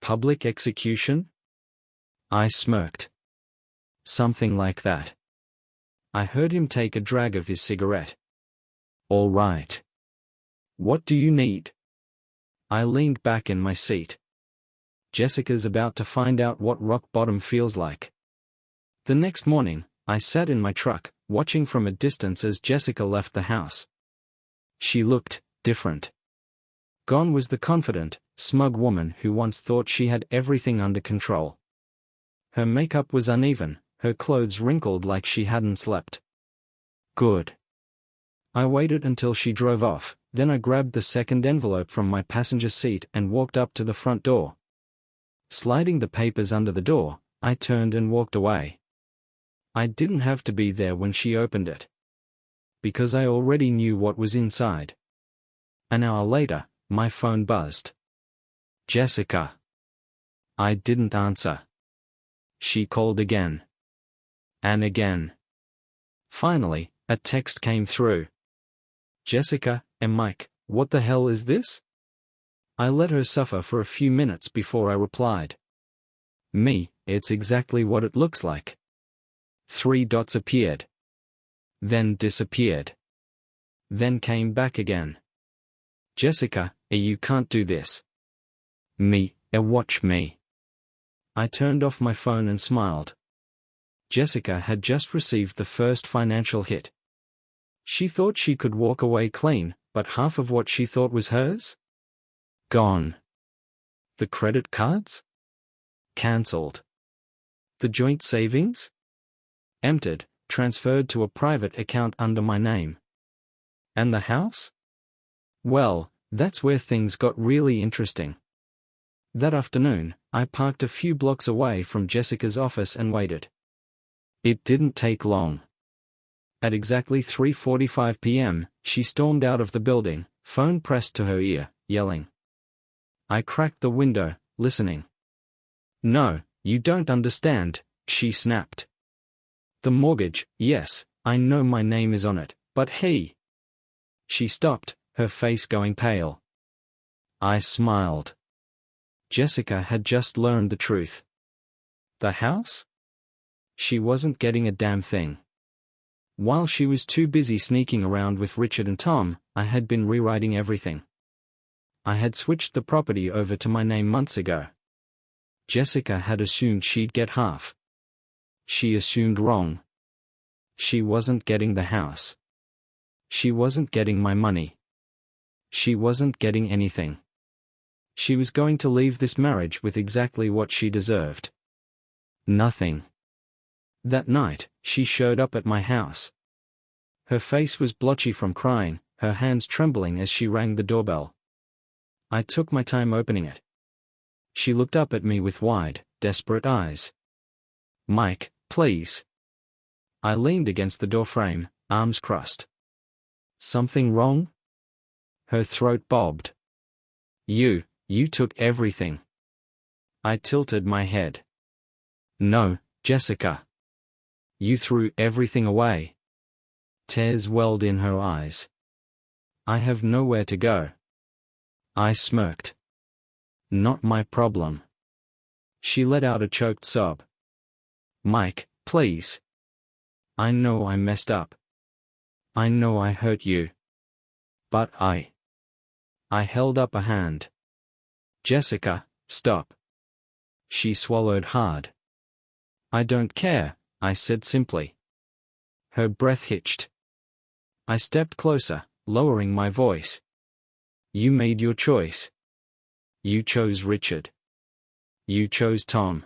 Public execution? I smirked. Something like that. I heard him take a drag of his cigarette. All right. What do you need? I leaned back in my seat. Jessica's about to find out what rock bottom feels like. The next morning, I sat in my truck, watching from a distance as Jessica left the house. She looked different. Gone was the confident, smug woman who once thought she had everything under control. Her makeup was uneven, her clothes wrinkled like she hadn't slept. Good. I waited until she drove off, then I grabbed the second envelope from my passenger seat and walked up to the front door. Sliding the papers under the door, I turned and walked away. I didn't have to be there when she opened it. Because I already knew what was inside. An hour later, my phone buzzed. Jessica. I didn't answer. She called again. And again. Finally, a text came through. Jessica, and Mike, what the hell is this? I let her suffer for a few minutes before I replied. Me, it's exactly what it looks like. 3 dots appeared. Then disappeared. Then came back again. Jessica, you can't do this. Me, watch me. I turned off my phone and smiled. Jessica had just received the first financial hit. She thought she could walk away clean, but half of what she thought was hers? Gone. The credit cards? Cancelled. The joint savings? Emptied, transferred to a private account under my name. And the house? Well, that's where things got really interesting. That afternoon, I parked a few blocks away from Jessica's office and waited. It didn't take long. At exactly 3:45 p.m., she stormed out of the building, phone pressed to her ear, yelling. I cracked the window, listening. No, you don't understand, she snapped. The mortgage, yes, I know my name is on it, but he. She stopped, her face going pale. I smiled. Jessica had just learned the truth. The house? She wasn't getting a damn thing. While she was too busy sneaking around with Richard and Tom, I had been rewriting everything. I had switched the property over to my name months ago. Jessica had assumed she'd get half. She assumed wrong. She wasn't getting the house. She wasn't getting my money. She wasn't getting anything. She was going to leave this marriage with exactly what she deserved. Nothing. That night, she showed up at my house. Her face was blotchy from crying, her hands trembling as she rang the doorbell. I took my time opening it. She looked up at me with wide, desperate eyes. Mike, please. I leaned against the doorframe, arms crossed. Something wrong? Her throat bobbed. You took everything. I tilted my head. No, Jessica. You threw everything away. Tears welled in her eyes. I have nowhere to go. I smirked. Not my problem. She let out a choked sob. Mike, please. I know I messed up. I know I hurt you. But I held up a hand. Jessica, stop. She swallowed hard. I don't care, I said simply. Her breath hitched. I stepped closer, lowering my voice. You made your choice. You chose Richard. You chose Tom.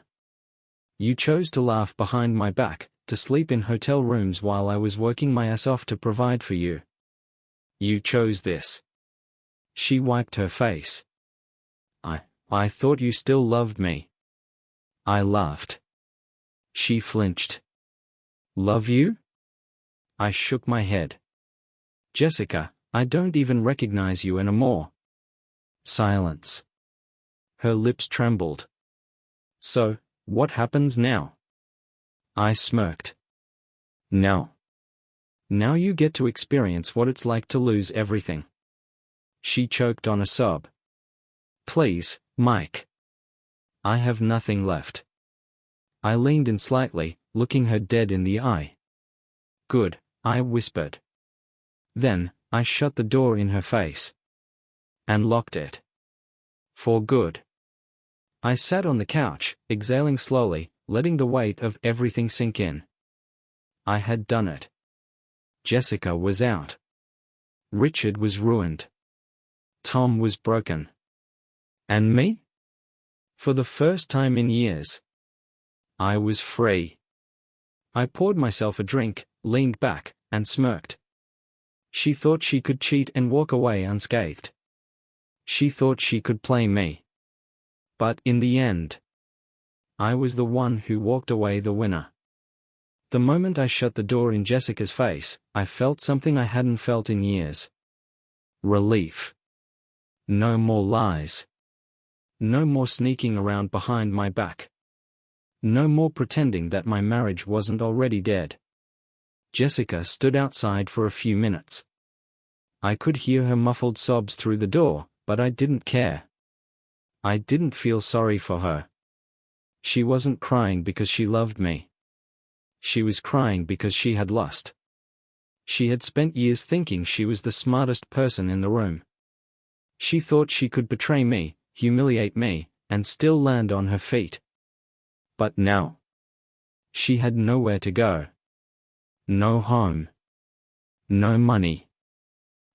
You chose to laugh behind my back, to sleep in hotel rooms while I was working my ass off to provide for you. You chose this. She wiped her face. I thought you still loved me. I laughed. She flinched. Love you? I shook my head. Jessica, I don't even recognize you anymore. Silence. Her lips trembled. So, what happens now? I smirked. Now you get to experience what it's like to lose everything. She choked on a sob. Please, Mike. I have nothing left. I leaned in slightly, looking her dead in the eye. Good, I whispered. Then, I shut the door in her face. And locked it. For good. I sat on the couch, exhaling slowly, letting the weight of everything sink in. I had done it. Jessica was out. Richard was ruined. Tom was broken. And me? For the first time in years, I was free. I poured myself a drink, leaned back, and smirked. She thought she could cheat and walk away unscathed. She thought she could play me. But in the end, I was the one who walked away the winner. The moment I shut the door in Jessica's face, I felt something I hadn't felt in years. Relief. No more lies. No more sneaking around behind my back. No more pretending that my marriage wasn't already dead. Jessica stood outside for a few minutes. I could hear her muffled sobs through the door, but I didn't care. I didn't feel sorry for her. She wasn't crying because she loved me. She was crying because she had lost. She had spent years thinking she was the smartest person in the room. She thought she could betray me, humiliate me, and still land on her feet. But now, she had nowhere to go. No home. No money.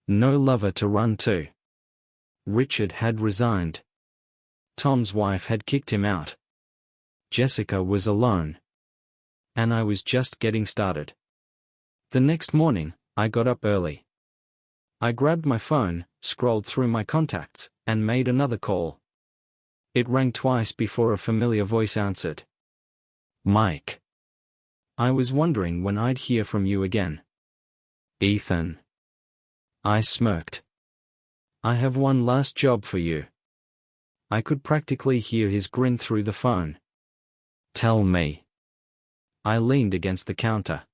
No lover to run to. Richard had resigned. Tom's wife had kicked him out. Jessica was alone. And I was just getting started. The next morning, I got up early. I grabbed my phone, scrolled through my contacts, and made another call. It rang twice before a familiar voice answered. Mike. I was wondering when I'd hear from you again. Ethan. I smirked. I have one last job for you. I could practically hear his grin through the phone. Tell me. I leaned against the counter.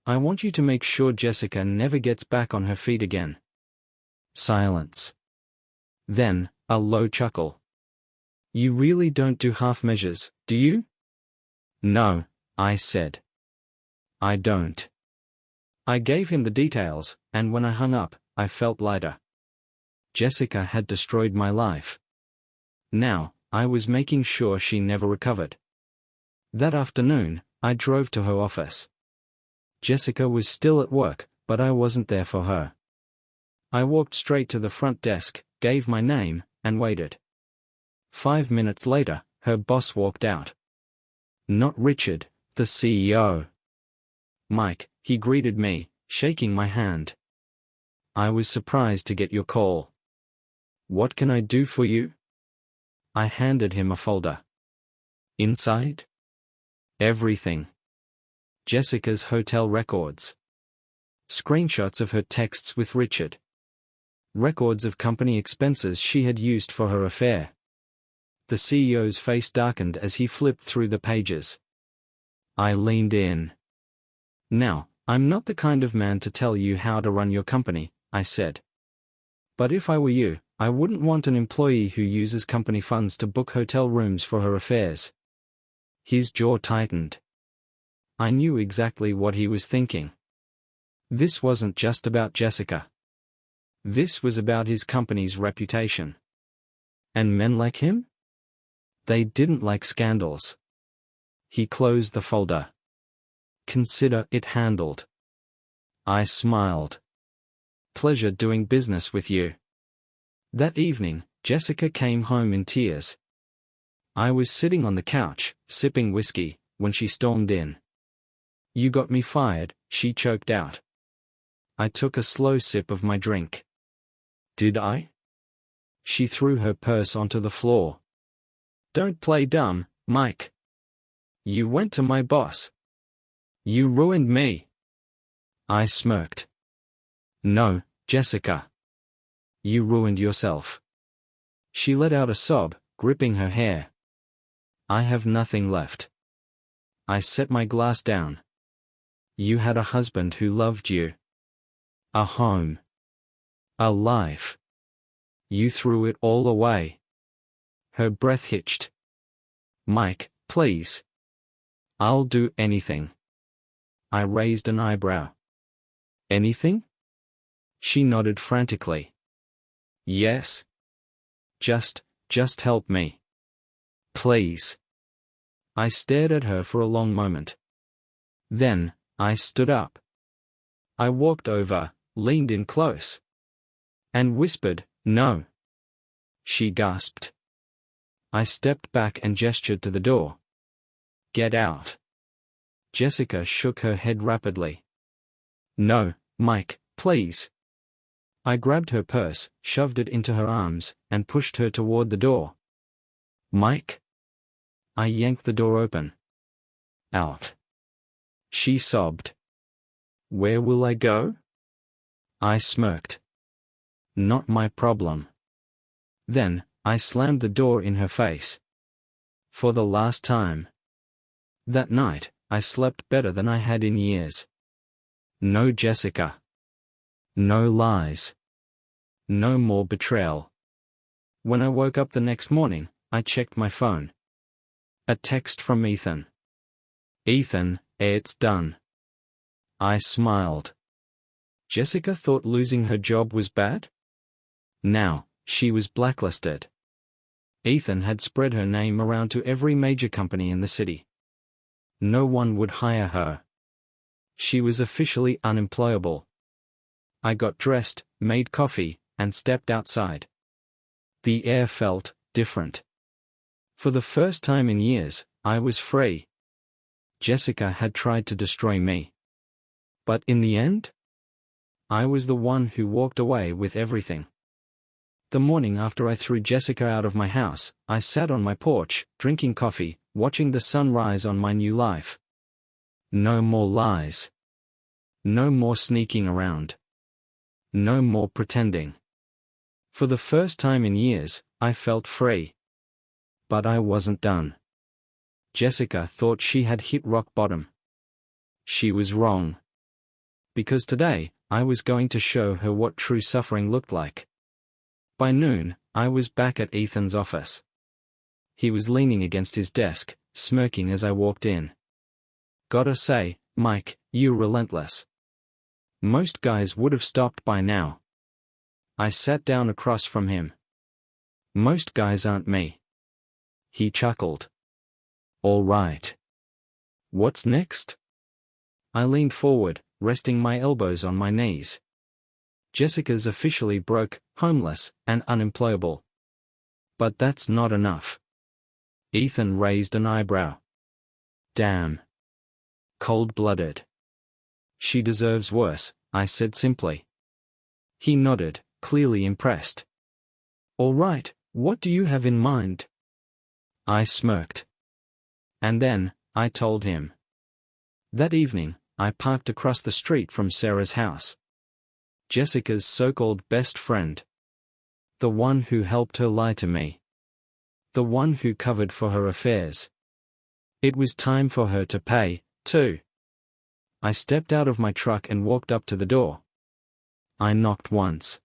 I want you to make sure Jessica never gets back on her feet again. Silence. Then, a low chuckle. You really don't do half measures, do you? No, I said. I don't. I gave him the details, and when I hung up, I felt lighter. Jessica had destroyed my life. Now, I was making sure she never recovered. That afternoon, I drove to her office. Jessica was still at work, but I wasn't there for her. I walked straight to the front desk, gave my name, and waited. 5 minutes later, her boss walked out. Not Richard, the CEO. Mike, he greeted me, shaking my hand. I was surprised to get your call. What can I do for you? I handed him a folder. Inside? Everything. Jessica's hotel records. Screenshots of her texts with Richard. Records of company expenses she had used for her affair. The CEO's face darkened as he flipped through the pages. I leaned in. Now, I'm not the kind of man to tell you how to run your company, I said. But if I were you, I wouldn't want an employee who uses company funds to book hotel rooms for her affairs. His jaw tightened. I knew exactly what he was thinking. This wasn't just about Jessica. This was about his company's reputation. And men like him? They didn't like scandals. He closed the folder. Consider it handled. I smiled. Pleasure doing business with you. That evening, Jessica came home in tears. I was sitting on the couch, sipping whiskey, when she stormed in. You got me fired, she choked out. I took a slow sip of my drink. Did I? She threw her purse onto the floor. Don't play dumb, Mike. You went to my boss. You ruined me. I smirked. No, Jessica. You ruined yourself. She let out a sob, gripping her hair. I have nothing left. I set my glass down. You had a husband who loved you. A home. A life. You threw it all away. Her breath hitched. Mike, please. I'll do anything. I raised an eyebrow. Anything? She nodded frantically. Yes. Just help me. Please. I stared at her for a long moment. Then, I stood up. I walked over, leaned in close. And whispered, no. She gasped. I stepped back and gestured to the door. Get out. Jessica shook her head rapidly. No, Mike, please. I grabbed her purse, shoved it into her arms, and pushed her toward the door. Mike? I yanked the door open. Out. She sobbed. Where will I go? I smirked. Not my problem. Then, I slammed the door in her face. For the last time. That night, I slept better than I had in years. No Jessica. No lies. No more betrayal. When I woke up the next morning, I checked my phone. A text from Ethan. Ethan, it's done. I smiled. Jessica thought losing her job was bad? Now, she was blacklisted. Ethan had spread her name around to every major company in the city. No one would hire her. She was officially unemployable. I got dressed, made coffee, and stepped outside. The air felt different. For the first time in years, I was free. Jessica had tried to destroy me. But in the end, I was the one who walked away with everything. The morning after I threw Jessica out of my house, I sat on my porch, drinking coffee, watching the sun rise on my new life. No more lies. No more sneaking around. No more pretending. For the first time in years, I felt free. But I wasn't done. Jessica thought she had hit rock bottom. She was wrong. Because today, I was going to show her what true suffering looked like. By noon, I was back at Ethan's office. He was leaning against his desk, smirking as I walked in. Gotta say, Mike, you're relentless. Most guys would have stopped by now. I sat down across from him. Most guys aren't me. He chuckled. All right. What's next? I leaned forward, resting my elbows on my knees. Jessica's officially broke, homeless, and unemployable. But that's not enough. Ethan raised an eyebrow. Damn. Cold-blooded. She deserves worse, I said simply. He nodded, clearly impressed. All right, what do you have in mind? I smirked. And then, I told him. That evening, I parked across the street from Sarah's house. Jessica's so-called best friend. The one who helped her lie to me. The one who covered for her affairs. It was time for her to pay, too. I stepped out of my truck and walked up to the door. I knocked once.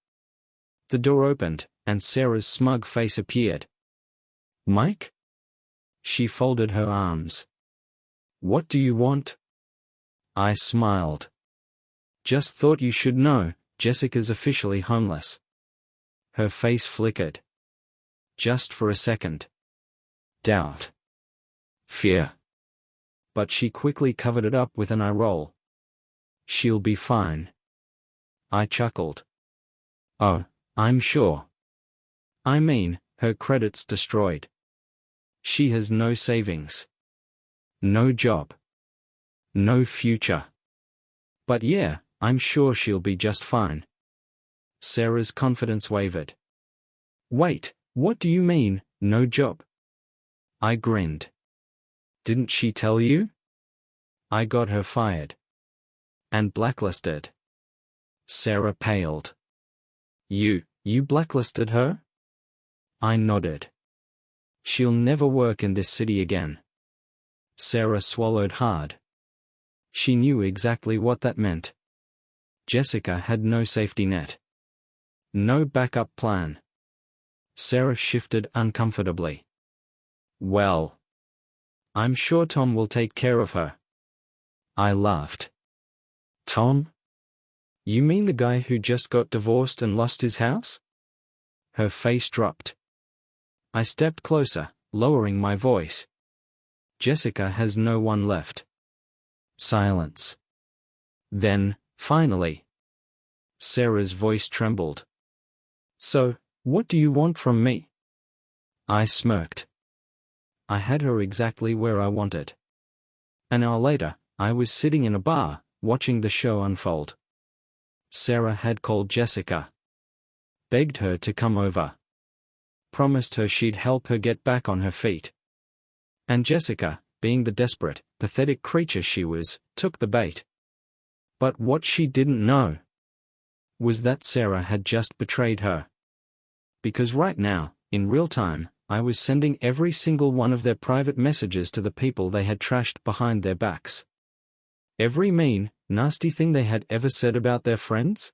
The door opened, and Sarah's smug face appeared. Mike? She folded her arms. What do you want? I smiled. Just thought you should know, Jessica's officially homeless. Her face flickered. Just for a second. Doubt. Fear. But she quickly covered it up with an eye roll. She'll be fine. I chuckled. Oh, I'm sure. I mean, her credit's destroyed. She has no savings. No job. No future. But yeah, I'm sure she'll be just fine. Sarah's confidence wavered. Wait, what do you mean, no job? I grinned. Didn't she tell you? I got her fired. And blacklisted. Sarah paled. You blacklisted her? I nodded. She'll never work in this city again. Sarah swallowed hard. She knew exactly what that meant. Jessica had no safety net. No backup plan. Sarah shifted uncomfortably. Well, I'm sure Tom will take care of her. I laughed. Tom? You mean the guy who just got divorced and lost his house? Her face dropped. I stepped closer, lowering my voice. Jessica has no one left. Silence. Then, finally. Sarah's voice trembled. So, what do you want from me? I smirked. I had her exactly where I wanted. An hour later, I was sitting in a bar, watching the show unfold. Sarah had called Jessica. Begged her to come over. Promised her she'd help her get back on her feet. And Jessica, being the desperate, pathetic creature she was, took the bait. But what she didn't know was that Sarah had just betrayed her. Because right now, in real time, I was sending every single one of their private messages to the people they had trashed behind their backs. Every mean, nasty thing they had ever said about their friends?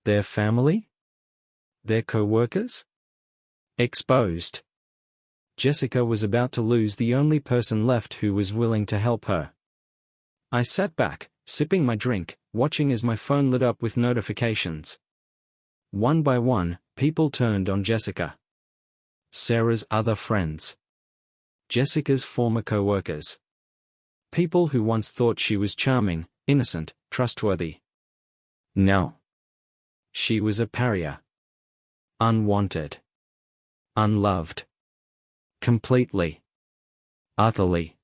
Their family? Their co-workers? Exposed. Jessica was about to lose the only person left who was willing to help her. I sat back, sipping my drink, watching as my phone lit up with notifications. One by one, people turned on Jessica. Sarah's other friends. Jessica's former co-workers. People who once thought she was charming, innocent, trustworthy. No. She was a pariah. Unwanted. Unloved. Completely. Utterly.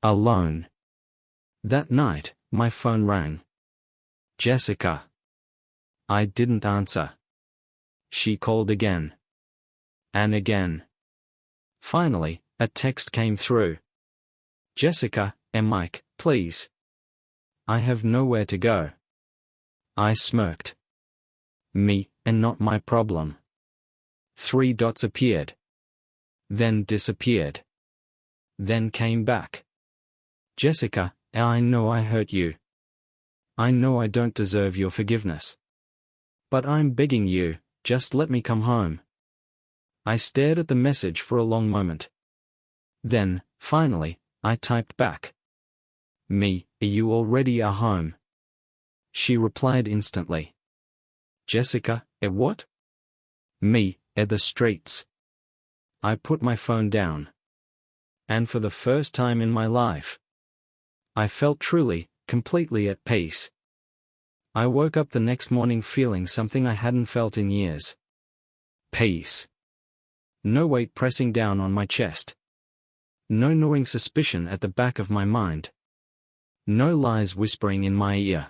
Alone. That night, my phone rang. Jessica. I didn't answer. She called again. And again. Finally, a text came through. Jessica, and Mike, please. I have nowhere to go. I smirked. Me, and not my problem. 3 dots appeared. Then disappeared. Then came back. Jessica, I know I hurt you. I know I don't deserve your forgiveness. But I'm begging you, just let me come home. I stared at the message for a long moment. Then, finally, I typed back. Me, you already are home. She replied instantly. Jessica, what? Me, the streets. I put my phone down. And for the first time in my life, I felt truly, completely at peace. I woke up the next morning feeling something I hadn't felt in years. Peace. No weight pressing down on my chest. No gnawing suspicion at the back of my mind. No lies whispering in my ear.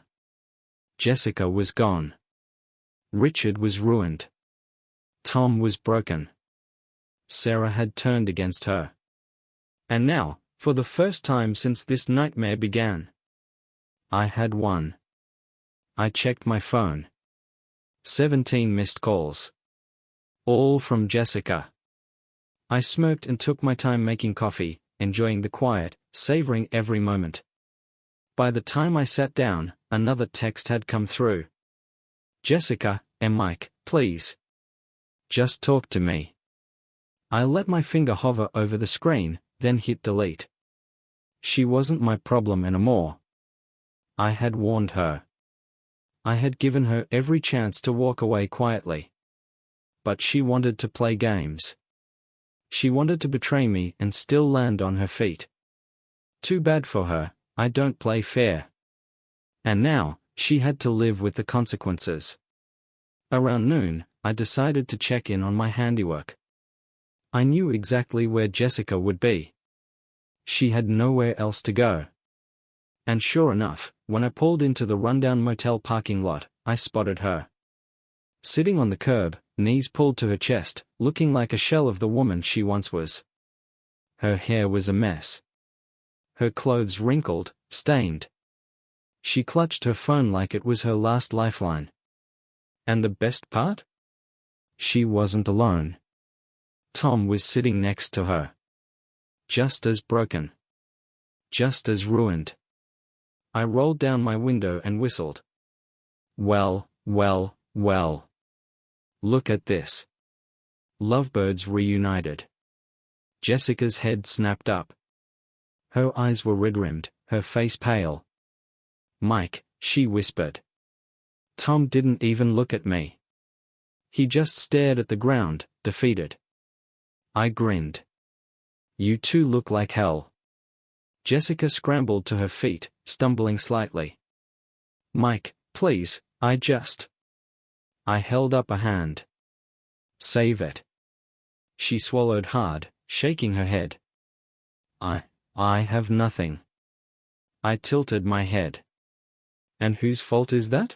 Jessica was gone. Richard was ruined. Tom was broken. Sarah had turned against her. And now, for the first time since this nightmare began, I had won. I checked my phone. 17 missed calls. All from Jessica. I smirked and took my time making coffee, enjoying the quiet, savoring every moment. By the time I sat down, another text had come through. Jessica, and Mike, please. Just talk to me. I let my finger hover over the screen, then hit delete. She wasn't my problem anymore. I had warned her. I had given her every chance to walk away quietly. But she wanted to play games. She wanted to betray me and still land on her feet. Too bad for her, I don't play fair. And now, she had to live with the consequences. Around noon, I decided to check in on my handiwork. I knew exactly where Jessica would be. She had nowhere else to go. And sure enough, when I pulled into the rundown motel parking lot, I spotted her. Sitting on the curb, knees pulled to her chest, looking like a shell of the woman she once was. Her hair was a mess. Her clothes wrinkled, stained. She clutched her phone like it was her last lifeline. And the best part? She wasn't alone. Tom was sitting next to her. Just as broken. Just as ruined. I rolled down my window and whistled. Well, well, well. Look at this. Lovebirds reunited. Jessica's head snapped up. Her eyes were red-rimmed, her face pale. Mike, she whispered. Tom didn't even look at me. He just stared at the ground, defeated. I grinned. You two look like hell. Jessica scrambled to her feet, stumbling slightly. Mike, please, I held up a hand. Save it. She swallowed hard, shaking her head. I have nothing. I tilted my head. And whose fault is that?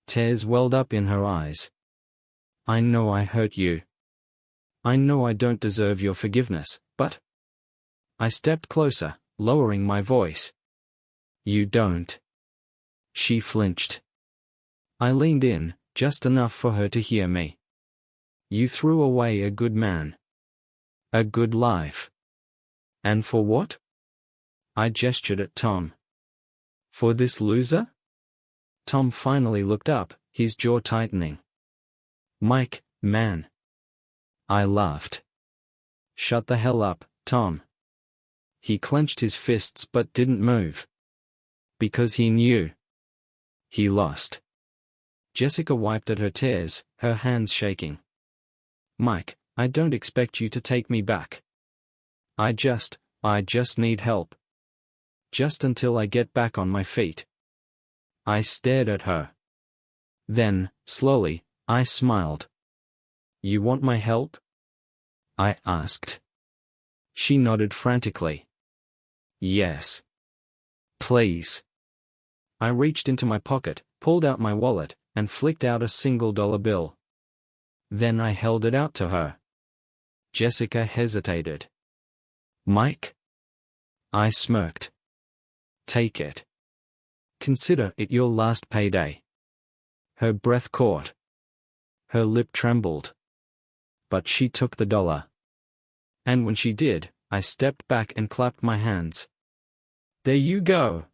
Tears welled up in her eyes. I know I hurt you. I know I don't deserve your forgiveness, but... I stepped closer, lowering my voice. You don't. She flinched. I leaned in, just enough for her to hear me. You threw away a good man. A good life. And for what? I gestured at Tom. For this loser? Tom finally looked up, his jaw tightening. Mike, man. I laughed. Shut the hell up, Tom. He clenched his fists but didn't move. Because he knew. He lost. Jessica wiped at her tears, her hands shaking. Mike, I don't expect you to take me back. I just need help. Just until I get back on my feet. I stared at her. Then, slowly, I smiled. You want my help? I asked. She nodded frantically. Yes. Please. I reached into my pocket, pulled out my wallet, and flicked out a $1 bill. Then I held it out to her. Jessica hesitated. Mike? I smirked. Take it. Consider it your last payday. Her breath caught. Her lip trembled. But she took the dollar. And when she did, I stepped back and clapped my hands. There you go.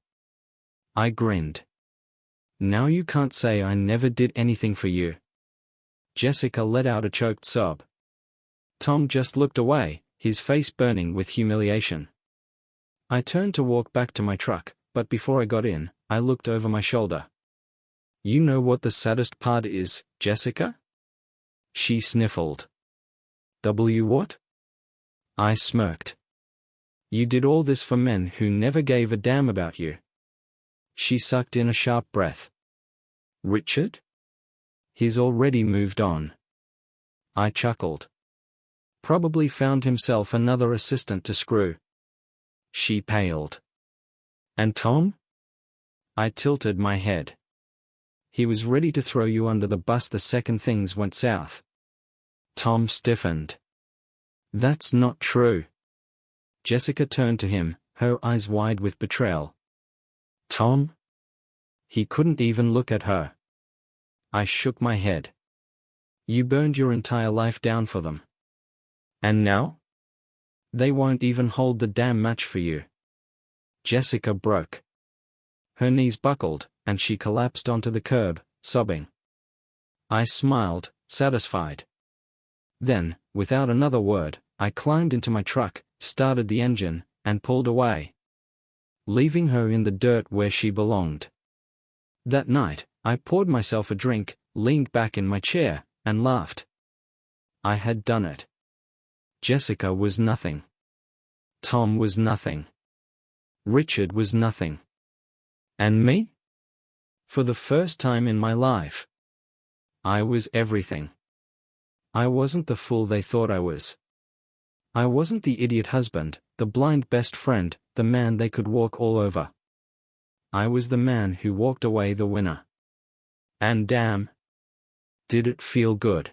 I grinned. Now you can't say I never did anything for you. Jessica let out a choked sob. Tom just looked away, his face burning with humiliation. I turned to walk back to my truck, but before I got in, I looked over my shoulder. You know what the saddest part is, Jessica? She sniffled. What? I smirked. You did all this for men who never gave a damn about you. She sucked in a sharp breath. Richard? He's already moved on. I chuckled. Probably found himself another assistant to screw. She paled. And Tom? I tilted my head. He was ready to throw you under the bus the second things went south. Tom stiffened. That's not true. Jessica turned to him, her eyes wide with betrayal. Tom? He couldn't even look at her. I shook my head. You burned your entire life down for them. And now? They won't even hold the damn match for you. Jessica broke. Her knees buckled, and she collapsed onto the curb, sobbing. I smiled, satisfied. Then, without another word, I climbed into my truck, started the engine, and pulled away. Leaving her in the dirt where she belonged. That night, I poured myself a drink, leaned back in my chair, and laughed. I had done it. Jessica was nothing. Tom was nothing. Richard was nothing. And me? For the first time in my life, I was everything. I wasn't the fool they thought I was. I wasn't the idiot husband, the blind best friend, the man they could walk all over. I was the man who walked away the winner. And damn, did it feel good.